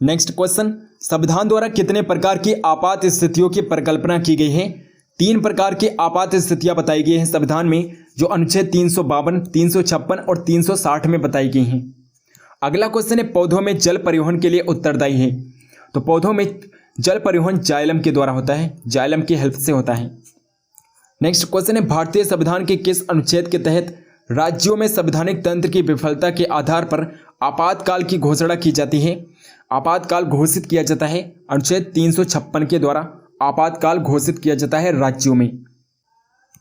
नेक्स्ट क्वेश्चन, संविधान द्वारा कितने प्रकार की आपात स्थितियों की परिकल्पना की गई है? 3 प्रकार की आपात स्थितियां बताई गई हैं संविधान में, जो अनुच्छेद 352, 356 और 360 में बताई गई हैं। अगला क्वेश्चन है पौधों में जल परिवहन के लिए उत्तरदायी है। तो पौधों में जल परिवहन जाइलम के द्वारा होता है, जाइलम की हेल्प से होता है। नेक्स्ट क्वेश्चन है भारतीय संविधान के किस अनुच्छेद के तहत राज्यों में संवैधानिक तंत्र की विफलता के आधार पर आपातकाल की घोषणा की जाती है? आपातकाल घोषित किया जाता है अनुच्छेद 356 के द्वारा आपातकाल घोषित किया जाता है राज्यों में।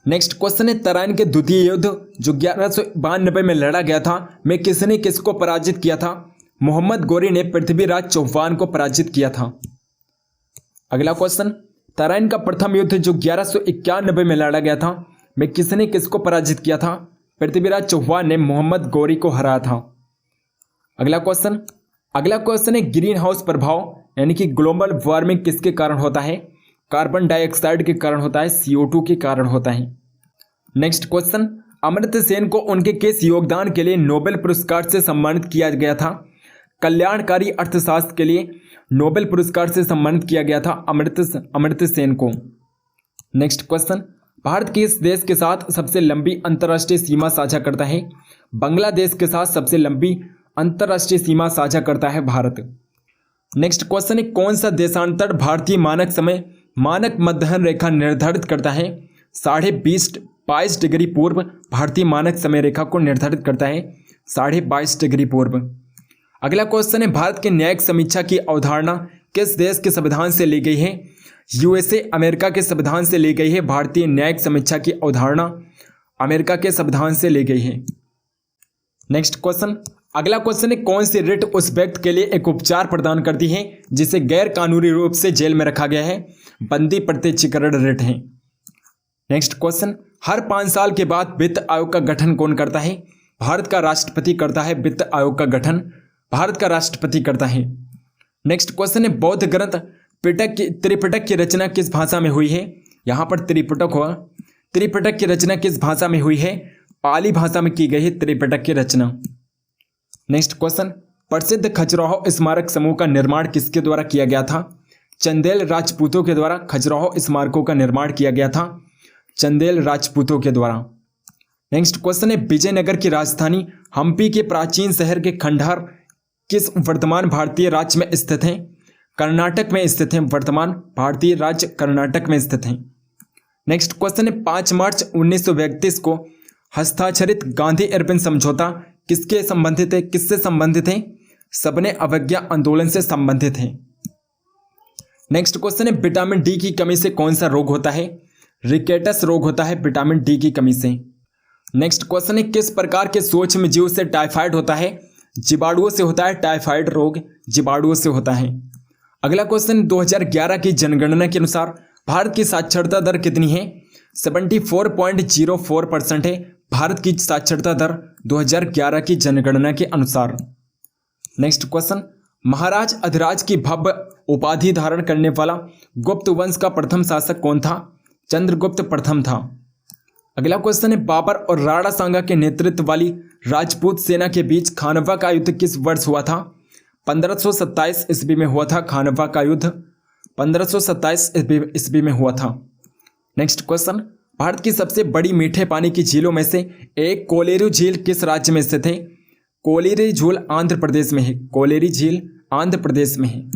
नेक्स्ट क्वेश्चन है तराइन के द्वितीय युद्ध जो 1192 में लड़ा गया था में किसने किसको पराजित किया था? मोहम्मद गौरी ने पृथ्वीराज चौहान को पराजित किया था। अगला क्वेश्चन, तराइन का प्रथम युद्ध जो 1191 में लड़ा गया था में किसने किसको पराजित किया था? पृथ्वीराज चौहान ने मोहम्मद गौरी को हराया था। अगला क्वेश्चन है ग्रीन हाउस प्रभाव यानी कि ग्लोबल वार्मिंग किसके कारण होता है? कार्बन डाइऑक्साइड के कारण होता है, CO2 के कारण होता है। नेक्स्ट क्वेश्चन, अमर्त्य सेन को उनके किस योगदान के लिए नोबेल पुरस्कार से सम्मानित किया गया था? कल्याणकारी अर्थशास्त्र के लिए नोबेल पुरस्कार से सम्मानित किया गया था अमर्त्य सेन को। नेक्स्ट क्वेश्चन, भारत किस देश के साथ सबसे लंबी अंतर्राष्ट्रीय सीमा साझा करता है? बांग्लादेश के साथ सबसे लंबी अंतर्राष्ट्रीय सीमा साझा करता है भारत। नेक्स्ट क्वेश्चन है कौन सा देशांतर भारतीय मानक मध्याह्न रेखा निर्धारित करता है? 22.5 डिग्री पूर्व भारतीय मानक समय रेखा को निर्धारित करता है, 22.5 डिग्री पूर्व। अगला क्वेश्चन है भारत के न्यायिक समीक्षा की अवधारणा किस देश के संविधान से ली गई है? USA अमेरिका के संविधान से ली गई है। भारतीय न्यायिक समीक्षा की अवधारणा अमेरिका के संविधान से ली गई है। नेक्स्ट क्वेश्चन, अगला क्वेश्चन है कौन सी रिट उस व्यक्ति के लिए एक उपचार प्रदान करती है जिसे गैर कानूनी रूप से जेल में रखा गया है? बंदी प्रत्यक्षीकरण रिट है। नेक्स्ट क्वेश्चन, हर 5 साल के बाद वित्त आयोग का गठन कौन करता है? भारत का राष्ट्रपति करता है वित्त आयोग का गठन, भारत का राष्ट्रपति करता है। नेक्स्ट क्वेश्चन है बौद्ध ग्रंथ त्रिपिटक की रचना किस भाषा में हुई है? यहाँ पर त्रिपिटक हुआ। त्रिपिटक की रचना किस भाषा में हुई है? पाली भाषा में की गई है त्रिपिटक की रचना। नेक्स्ट क्वेश्चन, प्रसिद्ध खजुराहो स्मारक समूह का निर्माण किसके द्वारा किया गया था? चंदेल राजपूतों के द्वारा खजुराहो स्मारकों का निर्माण किया गया था, चंदेल राजपूतों के द्वारा। नेक्स्ट क्वेश्चन है विजयनगर की राजधानी हम्पी के प्राचीन शहर के खंडहर किस वर्तमान भारतीय राज्य में स्थित हैं? कर्नाटक में स्थित हैं, वर्तमान भारतीय राज्य कर्नाटक में स्थित हैं। नेक्स्ट क्वेश्चन है 5 मार्च 1931 को हस्ताक्षरित गांधी अर्बन समझौता किससे संबंधित है? सबने अवज्ञा आंदोलन से संबंधित है। नेक्स्ट क्वेश्चन है विटामिन डी की कमी से कौन सा रोग होता है? रिकेटस रोग होता है विटामिन डी की कमी से। नेक्स्ट क्वेश्चन है किस प्रकार के सूक्ष्म जीव से टाइफाइड होता है? जीवाणुओं से होता है टाइफाइड रोग, जीवाणुओं से होता है। अगला क्वेश्चन 2011 की जनगणना के अनुसार भारत की साक्षरता दर कितनी है? 74.04% है भारत की साक्षरता दर 2011 की जनगणना के अनुसार। नेक्स्ट क्वेश्चन, महाराज अधिराज की भव्य उपाधि धारण करने वाला गुप्त वंश का प्रथम शासक कौन था? चंद्रगुप्त प्रथम था। अगला क्वेश्चन है बाबर और राणा सांगा के नेतृत्व वाली राजपूत सेना के बीच खानवा का युद्ध किस वर्ष हुआ था? 1527 ईस्वी में हुआ था खानवा का युद्ध, 1527 ईस्वी में हुआ था। नेक्स्ट क्वेश्चन, भारत की सबसे बड़ी मीठे पानी की झीलों में से एक कोलेरू झील किस राज्य में स्थित है? कोलेरी झील आंध्र प्रदेश में है, कोलेरी झील आंध्र प्रदेश में है।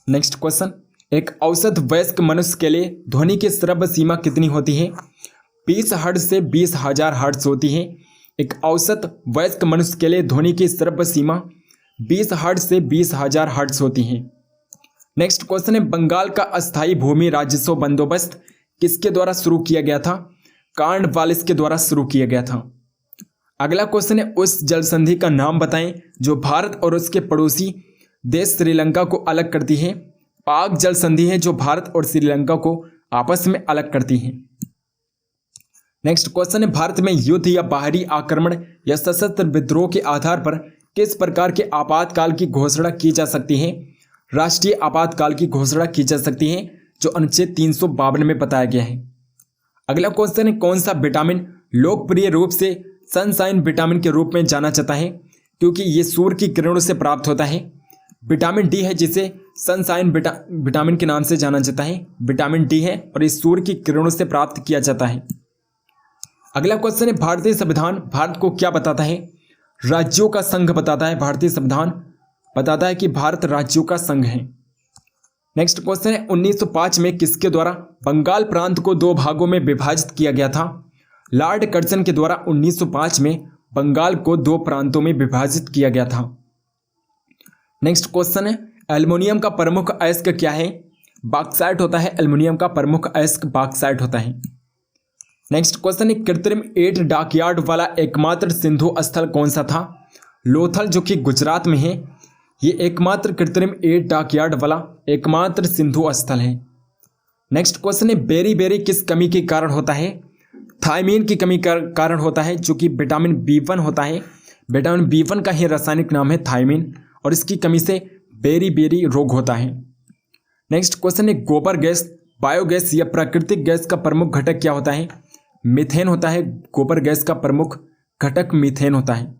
नेक्स्ट क्वेश्चन, एक औसत वयस्क मनुष्य के लिए ध्वनि की श्रव्य सीमा कितनी होती है? 20 हर्ट्ज से 20,000 हर्ट्ज होती है। एक औसत वयस्क मनुष्य के लिए ध्वनि की श्रव्य सीमा 20 हर्ट्ज से 20,000 हर्ट्ज होती है। नेक्स्ट क्वेश्चन है बंगाल का अस्थायी भूमि राजस्व बंदोबस्त किसके द्वारा शुरू किया गया था? कॉर्नवालिस के द्वारा शुरू किया गया था। अगला क्वेश्चन है उस जल संधि का नाम बताएं जो भारत और उसके पड़ोसी देश श्रीलंका को अलग करती है। पाक जल संधि है जो भारत और श्रीलंका को आपस में अलग करती है। नेक्स्ट क्वेश्चन है भारत में युद्ध या बाहरी आक्रमण या सशस्त्र विद्रोह के आधार पर किस प्रकार के आपातकाल की घोषणा की जा सकती है? राष्ट्रीय आपातकाल की घोषणा की जा सकती है जो अनुच्छेद 352 में बताया गया है। अगला क्वेश्चन है, कौन सा विटामिन लोकप्रिय रूप से सनशाइन विटामिन के रूप में जाना जाता है, क्योंकि ये सूर्य की किरणों से प्राप्त होता है। विटामिन डी है जिसे सनशाइन विटामिन के नाम से जाना जाता है। विटामिन डी है और ये सूर्य की किरणों से प्राप्त किया जाता है। अगला क्वेश्चन है, भारतीय संविधान भारत को क्या बताता है? राज्यों का संघ बताता है। भारतीय संविधान बताता है कि भारत राज्यों का संघ है। नेक्स्ट क्वेश्चन है, 1905 में किसके द्वारा बंगाल प्रांत को 2 भागों में विभाजित किया गया था? लॉर्ड कर्जन के द्वारा 1905 में बंगाल को 2 प्रांतों में विभाजित किया गया था। नेक्स्ट क्वेश्चन है, एल्युमिनियम का प्रमुख अयस्क क्या है? बॉक्साइट होता है। एल्युमिनियम का प्रमुख अयस्क बॉक्साइट होता है। नेक्स्ट क्वेश्चन है, कृत्रिम 8 डॉकयार्ड वाला एकमात्र सिंधु स्थल कौन सा था? लोथल, जो कि गुजरात में है। ये एकमात्र कृत्रिम 8 डॉकयार्ड वाला एकमात्र सिंधु स्थल है। नेक्स्ट क्वेश्चन है, बेरी बेरी किस कमी के कारण होता है? थायमीन की कमी का कारण होता है, जो कि विटामिन B1 होता है। विटामिन B1 का ही रासायनिक नाम है थायमीन, और इसकी कमी से बेरी बेरी रोग होता है। नेक्स्ट क्वेश्चन है, गोबर गैस, बायोगैस या प्राकृतिक गैस का प्रमुख घटक क्या होता है? मीथेन होता है। गोबर गैस का प्रमुख घटक मीथेन होता है।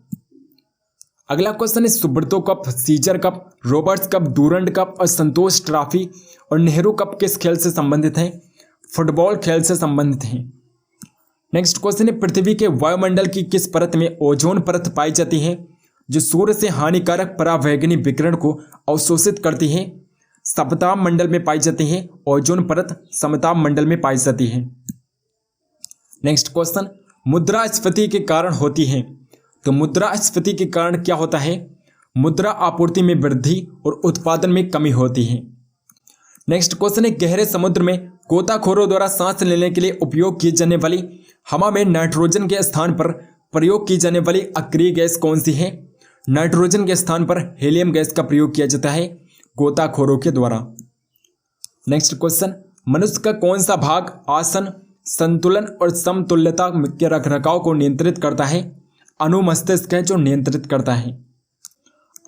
अगला क्वेश्चन है, Subroto Cup, Caesar Cup, Roberts Cup, Durand Cup और संतोष ट्रॉफी और नेहरू कप किस खेल से संबंधित हैं? फुटबॉल खेल से संबंधित हैं। नेक्स्ट क्वेश्चन है, पृथ्वी के वायुमंडल की किस परत में ओजोन परत पाई जाती है, जो सूर्य से हानिकारक परावैंगनी विकिरण को अवशोषित करती है? समताप मंडल में पाई जाती है। ओजोन परत समताप मंडल में पाई जाती है। नेक्स्ट क्वेश्चन, मुद्रास्फीति के कारण होती है, तो मुद्रास्फीति के कारण क्या होता है? मुद्रा आपूर्ति में वृद्धि और उत्पादन में कमी होती है। नेक्स्ट क्वेश्चन है, गहरे समुद्र में गोताखोरों द्वारा सांस लेने के लिए उपयोग की जाने वाली हवा में नाइट्रोजन के स्थान पर प्रयोग की जाने वाली अक्रिय गैस कौन सी है? नाइट्रोजन के स्थान पर हीलियम गैस का प्रयोग किया जाता है गोताखोरों के द्वारा। नेक्स्ट क्वेश्चन, मनुष्य का कौन सा भाग आसन, संतुलन और समतुल्यता के रखरखाव को नियंत्रित करता है? अनुमस्तिष्क है जो नियंत्रित करता है।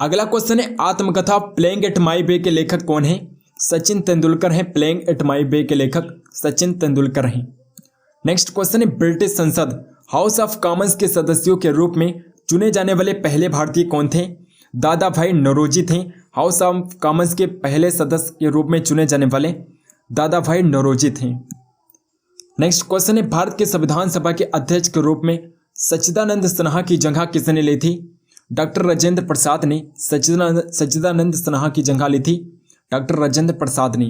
अगला क्वेश्चन है, आत्मकथा प्लेइंग एट माई बे के लेखक कौन है? सचिन तेंदुलकर हैं। प्लेइंग एट माई बे के लेखक सचिन तेंदुलकर हैं। नेक्स्ट क्वेश्चन है, ब्रिटिश संसद हाउस ऑफ कॉमन्स के सदस्यों के रूप में चुने जाने वाले पहले भारतीय कौन थे? दादा भाई नौरोजी थे। हाउस ऑफ कॉमन्स के पहले सदस्य के रूप में चुने जाने वाले दादा भाई नौरोजी थे। नेक्स्ट क्वेश्चन है, भारत के संविधान सभा के अध्यक्ष के रूप में सच्चिदानंद सिन्हा की जगह किसने ली थी? डॉक्टर राजेंद्र प्रसाद ने सच्चिदानंद सिन्हा की जगह ली थी डॉक्टर राजेंद्र प्रसाद ने।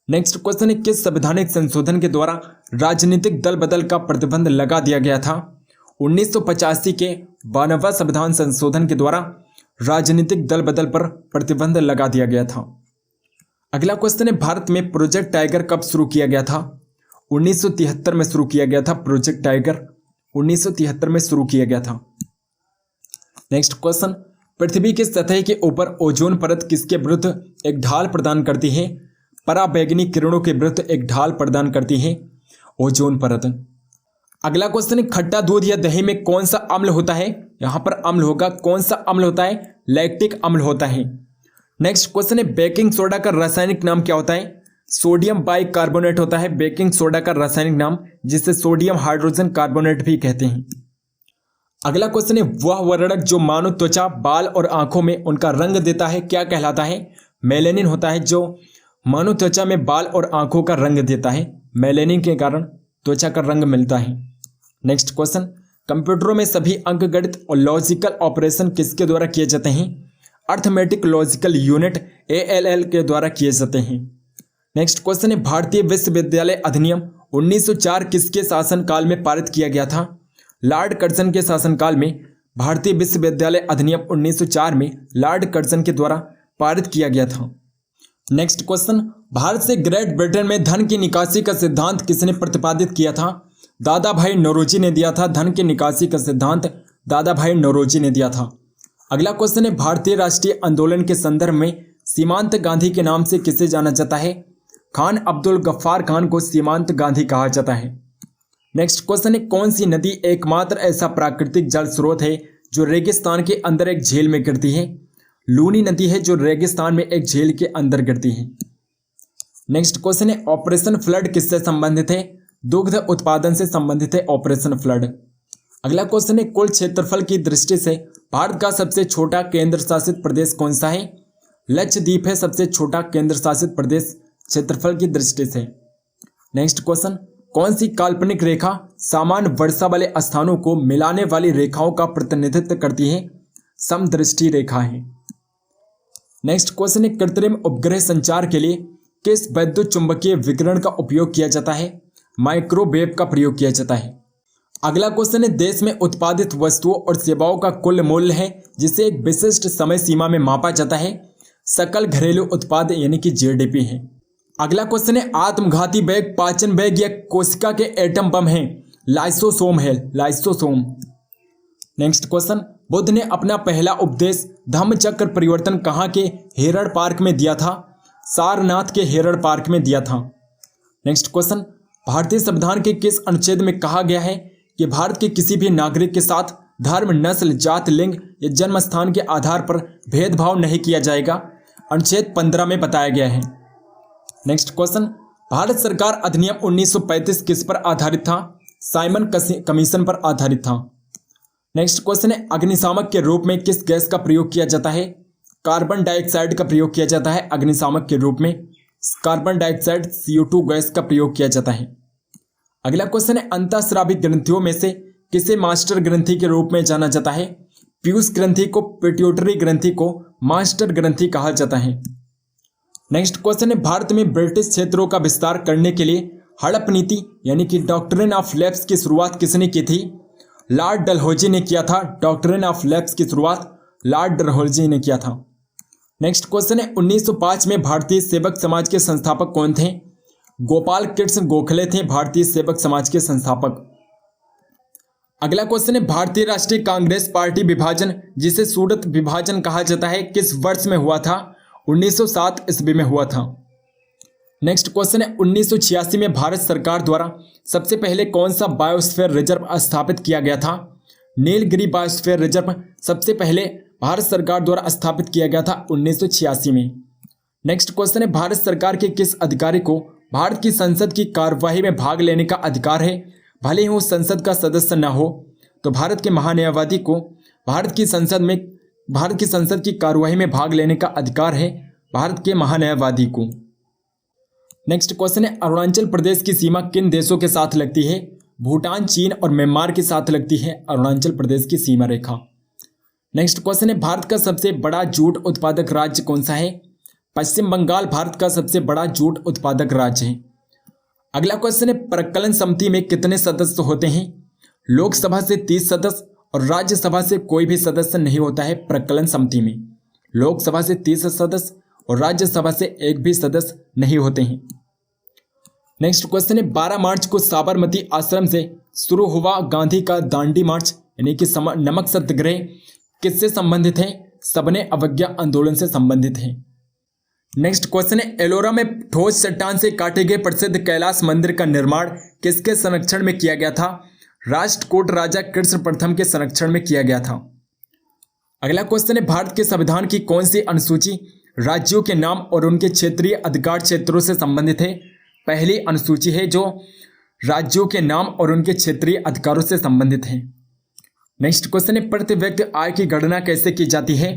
नेक्स्ट क्वेश्चन है, किस संवैधानिक संशोधन के द्वारा राजनीतिक दल बदल का प्रतिबंध लगा दिया गया था? 1985 के 92वां संविधान संशोधन के द्वारा राजनीतिक दल बदल पर प्रतिबंध लगा दिया गया था। अगला क्वेश्चन है, भारत में प्रोजेक्ट टाइगर कब शुरू किया गया था? 1973 में शुरू किया गया था। प्रोजेक्ट टाइगर 1973 में शुरू किया गया था। नेक्स्ट क्वेश्चन, पृथ्वी की सतह के ऊपर ओजोन परत किसके विरुद्ध एक ढाल प्रदान करती है? पराबैंगनी किरणों के विरुद्ध एक ढाल प्रदान करती है ओजोन परत। अगला क्वेश्चन है, खट्टा दूध या दही में कौन सा अम्ल होता है? यहां पर अम्ल होगा। कौन सा अम्ल होता है? लैक्टिक अम्ल होता है। नेक्स्ट क्वेश्चन है, बेकिंग सोडा का रासायनिक नाम क्या होता है? सोडियम बाइकार्बोनेट होता है बेकिंग सोडा का रासायनिक नाम, जिसे सोडियम हाइड्रोजन कार्बोनेट भी कहते हैं। अगला क्वेश्चन है, वह वर्णक जो मानव त्वचा, बाल और आंखों में उनका रंग देता है क्या कहलाता है? मेलेनिन होता है, जो मानव त्वचा में बाल और आंखों का रंग देता है। मेलेनिन के कारण त्वचा का रंग मिलता है। नेक्स्ट क्वेश्चन, कंप्यूटरों में सभी अंकगणित और लॉजिकल ऑपरेशन किसके द्वारा किए जाते हैं? अर्थमेटिक लॉजिकल यूनिट ALL के द्वारा किए जाते हैं। नेक्स्ट क्वेश्चन है, भारतीय विश्वविद्यालय अधिनियम 1904 किसके शासनकाल में पारित किया गया था? लॉर्ड कर्जन के शासनकाल में भारतीय विश्वविद्यालय अधिनियम 1904 में लॉर्ड कर्जन के द्वारा पारित किया गया था। नेक्स्ट क्वेश्चन, भारत से ग्रेट ब्रिटेन में धन की निकासी का सिद्धांत किसने प्रतिपादित किया था? दादा भाई नौरोजी ने दिया था। धन की निकासी का सिद्धांत दादा भाई नौरोजी ने दिया था। अगला क्वेश्चन है, भारतीय राष्ट्रीय आंदोलन के संदर्भ में सीमांत गांधी के नाम से किसे जाना जाता है? खान अब्दुल गफ्फार खान को सीमांत गांधी कहा जाता है। नेक्स्ट क्वेश्चन है, कौन सी नदी एकमात्र ऐसा प्राकृतिक जल स्रोत है जो रेगिस्तान के अंदर एक झील में गिरती है? लूनी नदी है जो रेगिस्तान में एक झील के अंदर गिरती है। नेक्स्ट क्वेश्चन है ऑपरेशन फ्लड किससे संबंधित है? दुग्ध उत्पादन से संबंधित है ऑपरेशन फ्लड। अगला क्वेश्चन है कुल क्षेत्रफल की दृष्टि से भारत का सबसे छोटा केंद्र शासित प्रदेश कौन सा है? लक्षद्वीप है सबसे छोटा केंद्र शासित प्रदेश क्षेत्रफल की दृष्टि से। नेक्स्ट क्वेश्चन कौन सी काल्पनिक रेखा सामान्य वर्षा वाले स्थानों को मिलाने वाली रेखाओं का प्रतिनिधित्व करती है? समदृष्टि रेखा है। नेक्स्ट क्वेश्चन है कृत्रिम उपग्रह संचार के लिए किस वैद्युत चुंबकीय विकिरण का उपयोग किया जाता है? माइक्रोवेव का प्रयोग किया जाता है। अगला क्वेश्चन है देश में उत्पादित वस्तुओं और सेवाओं का कुल मूल्य है जिसे एक विशिष्ट समय सीमा में मापा जाता है। सकल घरेलू उत्पाद यानी कि जीडीपी है। अगला क्वेश्चन है आत्मघाती बैग पाचन बैग या कोशिका के एटम बम है? लाइसोसोम है, लाइसोसोम। नेक्स्ट क्वेश्चन बुद्ध ने अपना पहला उपदेश धम्मचक्र परिवर्तन कहाँ के हेरड़ पार्क में दिया था? सारनाथ के हेरड़ पार्क में दिया था। नेक्स्ट क्वेश्चन भारतीय संविधान के किस अनुच्छेद में कहा गया है कि भारत के किसी भी नागरिक के साथ धर्म, नस्ल, जात, लिंग या जन्म स्थान के आधार पर भेदभाव नहीं किया जाएगा? अनुच्छेद 15 में बताया गया है। नेक्स्ट क्वेश्चन भारत सरकार अधिनियम 1935 किस पर आधारित था? साइमन कमीशन पर आधारित था। नेक्स्ट क्वेश्चन है अग्निशामक के रूप में किस गैस का प्रयोग किया जाता है? कार्बन डाइऑक्साइड का प्रयोग किया जाता है। अग्निशामक के रूप में कार्बन डाइऑक्साइड CO2 गैस का प्रयोग किया जाता है। अगला क्वेश्चन है अंतःस्रावी ग्रंथियों में से किसे मास्टर ग्रंथि के रूप में जाना जाता है? पीयूष ग्रंथि को, पिट्यूटरी ग्रंथि को मास्टर ग्रंथि कहा जाता है। नेक्स्ट क्वेश्चन है भारत में ब्रिटिश क्षेत्रों का विस्तार करने के लिए हड़प नीति यानी कि डॉक्ट्रिन ऑफ लैप्स की शुरुआत किसने की थी? लॉर्ड डलहौजी ने किया था। डॉक्ट्रिन ऑफ लैप्स की शुरुआत लॉर्ड डलहौजी ने किया था। नेक्स्ट क्वेश्चन है 1905 में भारतीय सेवक समाज के संस्थापक कौन थे? गोपाल कृष्ण गोखले थे भारतीय सेवक समाज के संस्थापक। अगला क्वेश्चन है भारतीय राष्ट्रीय कांग्रेस पार्टी विभाजन जिसे सूरत विभाजन कहा जाता है किस वर्ष में हुआ था? 1907 ईस्वी में हुआ था। नेक्स्ट क्वेश्चन है 1986 में भारत सरकार द्वारा सबसे पहले कौन सा बायोस्फीयर रिजर्व स्थापित किया गया था? नीलगिरी बायोस्फीयर रिजर्व सबसे पहले भारत सरकार द्वारा स्थापित किया गया था 1986 में। नेक्स्ट क्वेश्चन है भारत सरकार के किस अधिकारी को भारत की संसद की कार्यवाही में भाग लेने का अधिकार है? भले ही वो संसद का सदस्य न हो तो भारत के महान्यायवादी को भारत की संसद की कार्यवाही में भाग लेने का अधिकार है, भारत के महान्यायवादी को। नेक्स्ट क्वेश्चन है अरुणाचल प्रदेश की सीमा किन देशों के साथ लगती है? भूटान, चीन और म्यांमार के साथ लगती है अरुणाचल प्रदेश की सीमा रेखा। नेक्स्ट क्वेश्चन है भारत का सबसे बड़ा जूट उत्पादक राज्य कौन सा है? पश्चिम बंगाल भारत का सबसे बड़ा जूट उत्पादक राज्य है। अगला क्वेश्चन है प्रकलन समिति में कितने सदस्य होते हैं? लोकसभा से 30 सदस्य और राज्यसभा से कोई भी सदस्य नहीं होता है प्रकलन समिति में। लोकसभा से 30 सदस्य और राज्यसभा से एक भी सदस्य नहीं होते हैं। नेक्स्ट क्वेश्चन है 12 मार्च को साबरमती आश्रम से शुरू हुआ गांधी का दांडी मार्च यानी कि नमक सत्याग्रह किससे संबंधित है? सबने अवज्ञा आंदोलन से संबंधित है। नेक्स्ट क्वेश्चन है एलोरा में ठोस चट्टान से काटे गए प्रसिद्ध कैलाश मंदिर का निर्माण किसके संरक्षण में किया गया था? राष्ट्रकूट राजा कृष्ण प्रथम के संरक्षण में किया गया था। अगला क्वेश्चन है भारत के संविधान की कौन सी अनुसूची राज्यों के नाम और उनके क्षेत्रीय अधिकार क्षेत्रों से संबंधित है? पहली अनुसूची है जो राज्यों के नाम और उनके क्षेत्रीय अधिकारों से संबंधित है। नेक्स्ट क्वेश्चन है प्रति व्यक्ति आय की गणना कैसे की जाती है?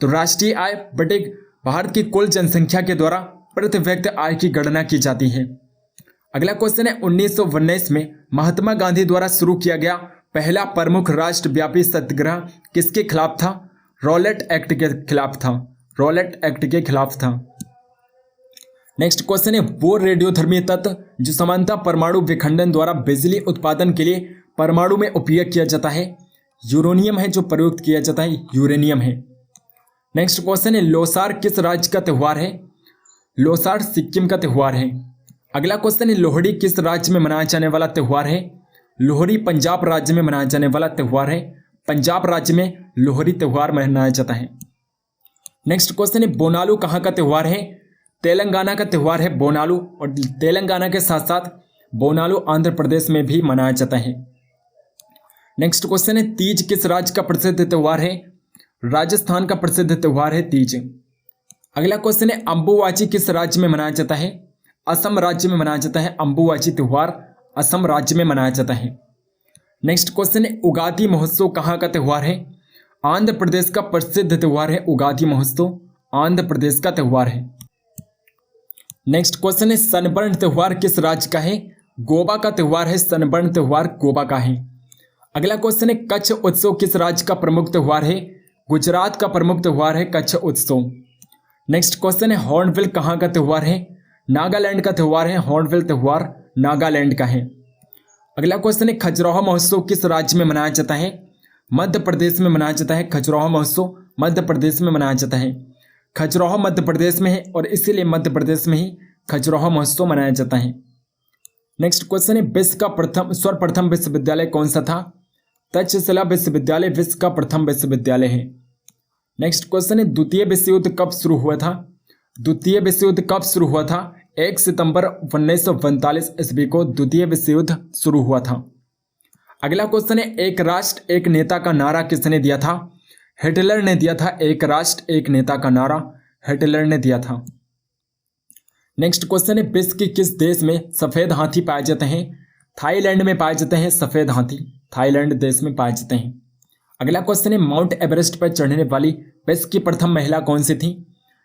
तो राष्ट्रीय आय बटे भारत की कुल जनसंख्या के द्वारा प्रति व्यक्ति आय की गणना की जाती है। अगला क्वेश्चन है 1919 में महात्मा गांधी द्वारा शुरू किया गया पहला प्रमुख राष्ट्रव्यापी सत्याग्रह किसके खिलाफ था? रॉलेट एक्ट के खिलाफ था। रॉलेट एक्ट के खिलाफ था। नेक्स्ट क्वेश्चन है वो रेडियोधर्मी तत्व जो समानता परमाणु विखंडन द्वारा बिजली उत्पादन के लिए परमाणु में उपयोग किया जाता है? यूरेनियम है जो प्रयुक्त किया जाता है, यूरेनियम है। नेक्स्ट क्वेश्चन है लोसार किस राज्य का त्यौहार है? लोसार सिक्किम का त्यौहार है। अगला क्वेश्चन है लोहड़ी किस राज्य में मनाया जाने वाला त्यौहार है? लोहड़ी पंजाब राज्य में मनाया जाने वाला त्यौहार है। पंजाब राज्य में लोहड़ी त्यौहार मनाया जाता है। नेक्स्ट क्वेश्चन है बोनालू कहाँ का त्यौहार है? तेलंगाना का त्यौहार है बोनालू, और तेलंगाना के साथ साथ बोनालू आंध्र प्रदेश में भी मनाया जाता है। नेक्स्ट क्वेश्चन है तीज किस राज्य का प्रसिद्ध त्यौहार है? राजस्थान का प्रसिद्ध त्यौहार है तीज। अगला क्वेश्चन है अंबुवाची किस राज्य में मनाया जाता है? असम राज्य में मनाया जाता है। अंबुबाची त्योहार असम राज्य में मनाया जाता है। नेक्स्ट क्वेश्चन है उगादि महोत्सव कहाँ का त्योहार है? आंध्र प्रदेश का प्रसिद्ध त्योहार है उगादि महोत्सव, आंध्र प्रदेश का त्योहार है। नेक्स्ट क्वेश्चन है सनबर्न त्योहार किस राज्य का है? गोवा का त्योहार है सनबर्न त्योहार, गोवा का है। अगला क्वेश्चन है कच्छ उत्सव किस राज्य का प्रमुख त्योहार है? गुजरात का प्रमुख त्योहार है कच्छ उत्सव। नेक्स्ट क्वेश्चन है हॉर्नबिल कहाँ का त्योहार है? नागालैंड का त्योहार है हॉर्नबिल त्योहार, नागालैंड का है। अगला क्वेश्चन है खजुराहो महोत्सव किस राज्य में मनाया जाता है? मध्य प्रदेश में मनाया जाता है। खजुराहो महोत्सव मध्य प्रदेश में मनाया जाता है। खजुराहो मध्य प्रदेश में है और इसीलिए मध्य प्रदेश में ही खजुराहो महोत्सव मनाया जाता है। नेक्स्ट क्वेश्चन है विश्व का सर्वप्रथम विश्वविद्यालय कौन सा था? तक्षशिला विश्वविद्यालय विश्व का प्रथम विश्वविद्यालय है। नेक्स्ट क्वेश्चन है द्वितीय विश्व युद्ध कब शुरू हुआ था? द्वितीय विश्व युद्ध कब शुरू हुआ था? 1 सितंबर 1945 ईस्वी को द्वितीय विश्व युद्ध शुरू हुआ था। अगला क्वेश्चन है एक राष्ट्र एक नेता का नारा किसने दिया था? हिटलर ने दिया था। एक राष्ट्र एक नेता का नारा हिटलर ने दिया था। नेक्स्ट क्वेश्चन है विश्व के किस देश में सफेद हाथी पाए जाते हैं? थाईलैंड में पाए जाते हैं सफेद हाथी, थाईलैंड देश में पाए जाते हैं। अगला क्वेश्चन है माउंट एवरेस्ट पर चढ़ने वाली विश्व की प्रथम महिला कौन सी थी?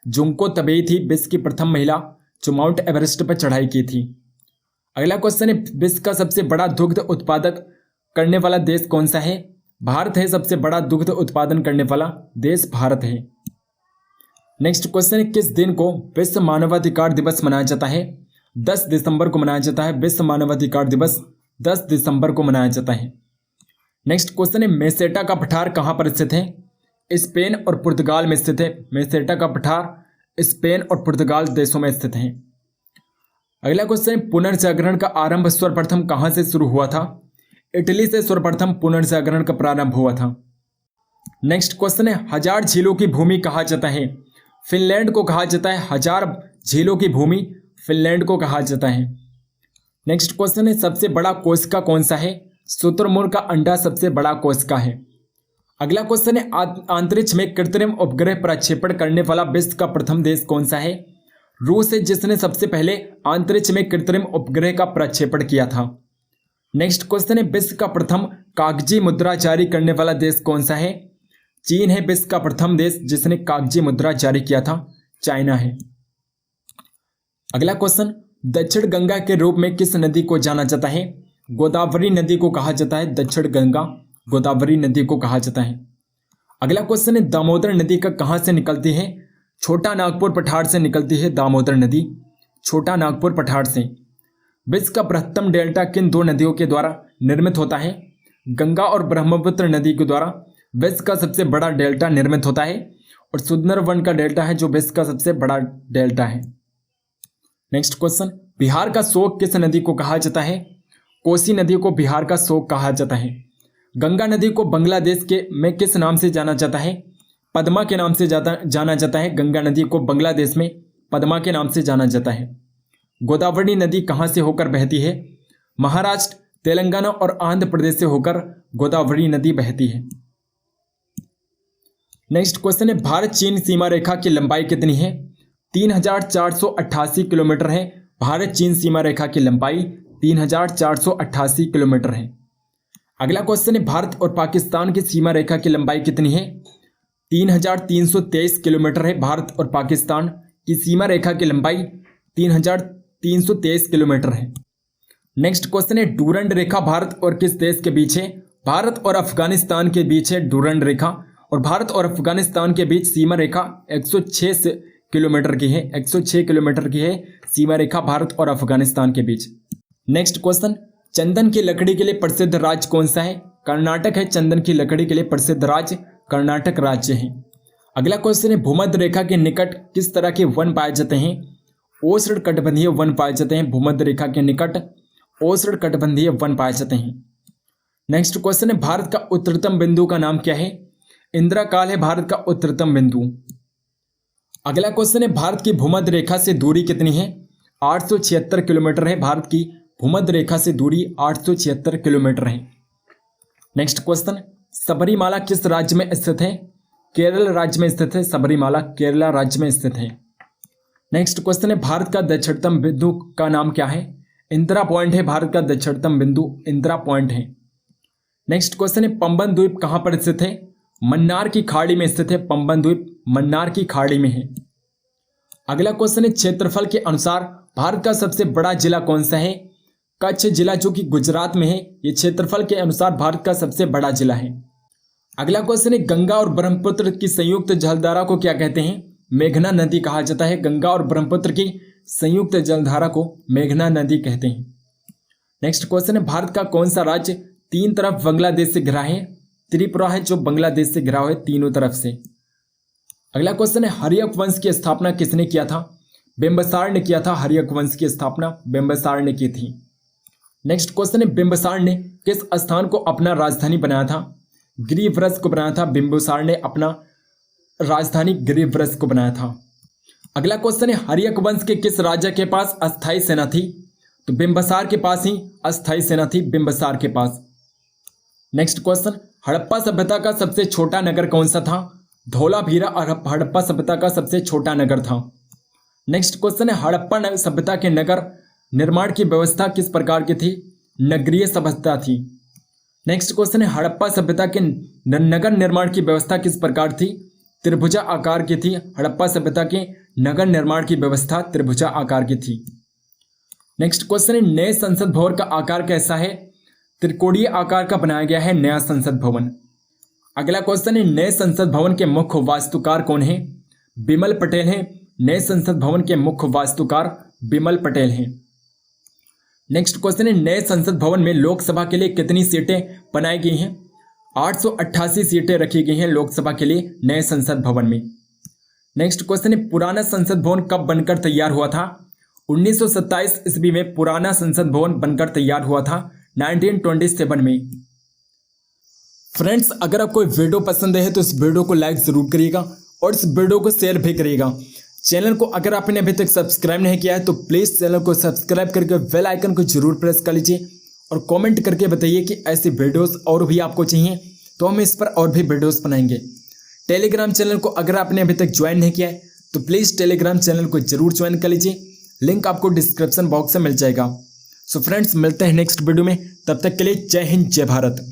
जुंको तबेई थी विश्व की प्रथम महिला जो माउंट एवरेस्ट पर चढ़ाई की थी। अगला क्वेश्चन है विश्व का सबसे बड़ा दुग्ध उत्पादक करने वाला देश कौन सा है? भारत है। सबसे बड़ा दुग्ध उत्पादन करने वाला देश भारत है। नेक्स्ट क्वेश्चन है किस दिन को विश्व मानवाधिकार दिवस मनाया जाता है? 10 दिसंबर को मनाया जाता है। विश्व मानवाधिकार दिवस 10 दिसंबर को मनाया जाता है। नेक्स्ट क्वेश्चन है मेसेटा का पठार कहाँ पर स्थित है? स्पेन और पुर्तगाल में स्थित है। मेसेटा का पठार स्पेन और पुर्तगाल देशों में स्थित है। अगला क्वेश्चन है पुनर्जागरण का आरंभ सर्वप्रथम कहाँ से शुरू हुआ था? इटली से सर्वप्रथम पुनर्जागरण का प्रारंभ हुआ था। नेक्स्ट क्वेश्चन है हजार झीलों की भूमि कहा जाता है? फिनलैंड को कहा जाता है। हजार झीलों की भूमि फिनलैंड को कहा जाता है। नेक्स्ट क्वेश्चन है सबसे बड़ा कोशिका कौन सा है? शुतुरमुर्ग का अंडा सबसे बड़ा कोशिका है। अगला क्वेश्चन है अंतरिक्ष में कृत्रिम उपग्रह प्रक्षेपण करने वाला विश्व का प्रथम देश कौन सा है? रूस है जिसने सबसे पहले अंतरिक्ष में कृत्रिम उपग्रह का प्रक्षेपण किया था। नेक्स्ट क्वेश्चन है विश्व का प्रथम कागजी मुद्रा जारी करने वाला देश कौन सा है? चीन है विश्व का प्रथम देश जिसने कागजी मुद्रा जारी किया था, चाइना है। अगला क्वेश्चन दक्षिण गंगा के रूप में किस नदी को जाना जाता है? गोदावरी नदी को कहा जाता है। दक्षिण गंगा गोदावरी नदी को कहा जाता है। अगला क्वेश्चन है दामोदर नदी का कहाँ से निकलती है? छोटा नागपुर पठार से निकलती है दामोदर नदी, छोटा नागपुर पठार से। विश्व का बृहत्तम डेल्टा किन दो नदियों के द्वारा निर्मित होता है? गंगा और ब्रह्मपुत्र नदी के द्वारा विश्व का सबसे बड़ा डेल्टा निर्मित होता है और सुंदरवन का डेल्टा है जो विश्व का सबसे बड़ा डेल्टा है। नेक्स्ट क्वेश्चन बिहार का शोक किस नदी को कहा जाता है? कोसी नदी को बिहार का शोक कहा जाता है। गंगा नदी को बांग्लादेश में किस नाम से जाना जाता है? पद्मा के नाम से जाना जाता है। गंगा नदी को बांग्लादेश में पद्मा के नाम से जाना जाता है। गोदावरी नदी कहाँ से होकर बहती है? महाराष्ट्र, तेलंगाना और आंध्र प्रदेश से होकर गोदावरी नदी बहती है। नेक्स्ट क्वेश्चन है भारत चीन सीमा रेखा की लंबाई कितनी है? 3488 किलोमीटर है। भारत चीन सीमा रेखा की लंबाई 3488 किलोमीटर है। अगला क्वेश्चन है भारत और पाकिस्तान की सीमा रेखा की लंबाई कितनी है? 3323 किलोमीटर है। भारत और पाकिस्तान की सीमा रेखा की लंबाई 3323 किलोमीटर है। नेक्स्ट क्वेश्चन है डूरंड रेखा भारत और किस देश के बीच है? भारत और अफगानिस्तान के बीच है डूरंड रेखा और भारत और अफगानिस्तान के बीच सीमा रेखा 106 किलोमीटर की है। 106 किलोमीटर की है सीमा रेखा भारत और अफगानिस्तान के बीच। नेक्स्ट क्वेश्चन चंदन की लकड़ी के लिए प्रसिद्ध राज्य कौन सा है? कर्नाटक है। चंदन की लकड़ी के लिए प्रसिद्ध राज्य कर्नाटक राज्य है। अगला क्वेश्चन है भूमध्य रेखा के निकट किस तरह के वन पाए जाते हैं? उष्ण कटिबंधीय वन पाए जाते हैं। भूमध्य रेखा के निकट उष्ण कटिबंधीय वन पाए जाते हैं। नेक्स्ट क्वेश्चन है भारत का उत्तरतम बिंदु का नाम क्या है? इंदिरा काल है भारत का उत्तरतम बिंदु। अगला क्वेश्चन है भारत की भूमध्य रेखा से दूरी कितनी है? 876 किलोमीटर है। भारत की भूमध्य रेखा से दूरी 876 किलोमीटर है। नेक्स्ट क्वेश्चन सबरीमाला किस राज्य में स्थित है? केरल राज्य में स्थित है। सबरीमाला केरला राज्य में स्थित है। नेक्स्ट क्वेश्चन है भारत का दक्षिणतम बिंदु का नाम क्या है? इंदिरा पॉइंट है भारत का दक्षिणतम बिंदु, इंदिरा पॉइंट है। नेक्स्ट क्वेश्चन है पंबन द्वीप कहाँ पर स्थित है? मन्नार की खाड़ी में स्थित है। पंबन द्वीप मन्नार की खाड़ी में है। अगला क्वेश्चन है क्षेत्रफल के अनुसार भारत का सबसे बड़ा जिला कौन सा है? कच्छ जिला जो कि गुजरात में है, ये क्षेत्रफल के अनुसार भारत का सबसे बड़ा जिला है। अगला क्वेश्चन है गंगा और ब्रह्मपुत्र की संयुक्त जलधारा को क्या कहते हैं? मेघना नदी कहा जाता है। गंगा और ब्रह्मपुत्र की संयुक्त जलधारा को मेघना नदी कहते हैं। नेक्स्ट क्वेश्चन है भारत का कौन सा राज्य तीन तरफ बांग्लादेश से घिरा है? त्रिपुरा है जो बांग्लादेश से घिरा है तीनों तरफ से। अगला क्वेश्चन है हर्यक वंश की स्थापना किसने किया था? बिंबिसार ने किया था। हर्यक वंश की स्थापना बिंबिसार ने की थी। नेक्स्ट क्वेश्चन है बिंबिसार ने किस स्थान को अपना राजधानी बनाया था? गिरिव्रज को बनाया था। बिंबिसार ने अपना राजधानी गिरिव्रज को बनाया था। अगला क्वेश्चन है हर्यक वंश के किस राजा के पास अस्थायी सेना थी? तो बिंबिसार के पास ही अस्थायी सेना थी, बिंबिसार के पास। नेक्स्ट क्वेश्चन हड़प्पा सभ्यता का सबसे छोटा नगर कौन सा था? धोलावीरा हड़प्पा सभ्यता का सबसे छोटा नगर था। नेक्स्ट क्वेश्चन है हड़प्पा सभ्यता के नगर निर्माण की व्यवस्था किस प्रकार की थी? नगरीय सभ्यता थी। नेक्स्ट क्वेश्चन है हड़प्पा सभ्यता के नगर निर्माण की व्यवस्था किस प्रकार थी? त्रिभुजा आकार की थी। हड़प्पा सभ्यता के नगर निर्माण की व्यवस्था त्रिभुजा आकार की थी। नेक्स्ट क्वेश्चन है नए संसद भवन का आकार कैसा है? त्रिकोणीय आकार का बनाया गया है नया संसद भवन। अगला क्वेश्चन है नए संसद भवन के मुख्य वास्तुकार कौन है? बिमल पटेल हैं। नए संसद भवन के मुख्य वास्तुकार बिमल पटेल हैं। नेक्स्ट क्वेश्चन है नए संसद भवन में लोकसभा के लिए कितनी सीटें बनाई गई हैं? 888 सीटें रखी गई हैं लोकसभा के लिए नए संसद भवन में। नेक्स्ट क्वेश्चन है पुराना संसद भवन कब बनकर तैयार हुआ था? 1927 ईस्वी में पुराना संसद भवन बनकर तैयार हुआ था 1927 में। फ्रेंड्स अगर आपको वीडियो पसंद है तो इस वीडियो को लाइक जरूर करिएगा और इस वीडियो को शेयर भी करिएगा। चैनल को अगर आपने अभी तक सब्सक्राइब नहीं किया है तो प्लीज़ चैनल को सब्सक्राइब करके बेल आइकन को जरूर प्रेस कर लीजिए और कमेंट करके बताइए कि ऐसी वीडियोस और भी आपको चाहिए तो हम इस पर और भी वीडियोस बनाएंगे। टेलीग्राम चैनल को अगर आपने अभी तक ज्वाइन नहीं किया है तो प्लीज़ टेलीग्राम चैनल को जरूर ज्वाइन कर लीजिए, लिंक आपको डिस्क्रिप्शन बॉक्स में मिल जाएगा। सो फ्रेंड्स मिलते हैं नेक्स्ट वीडियो में, तब तक के लिए जय हिंद जय भारत।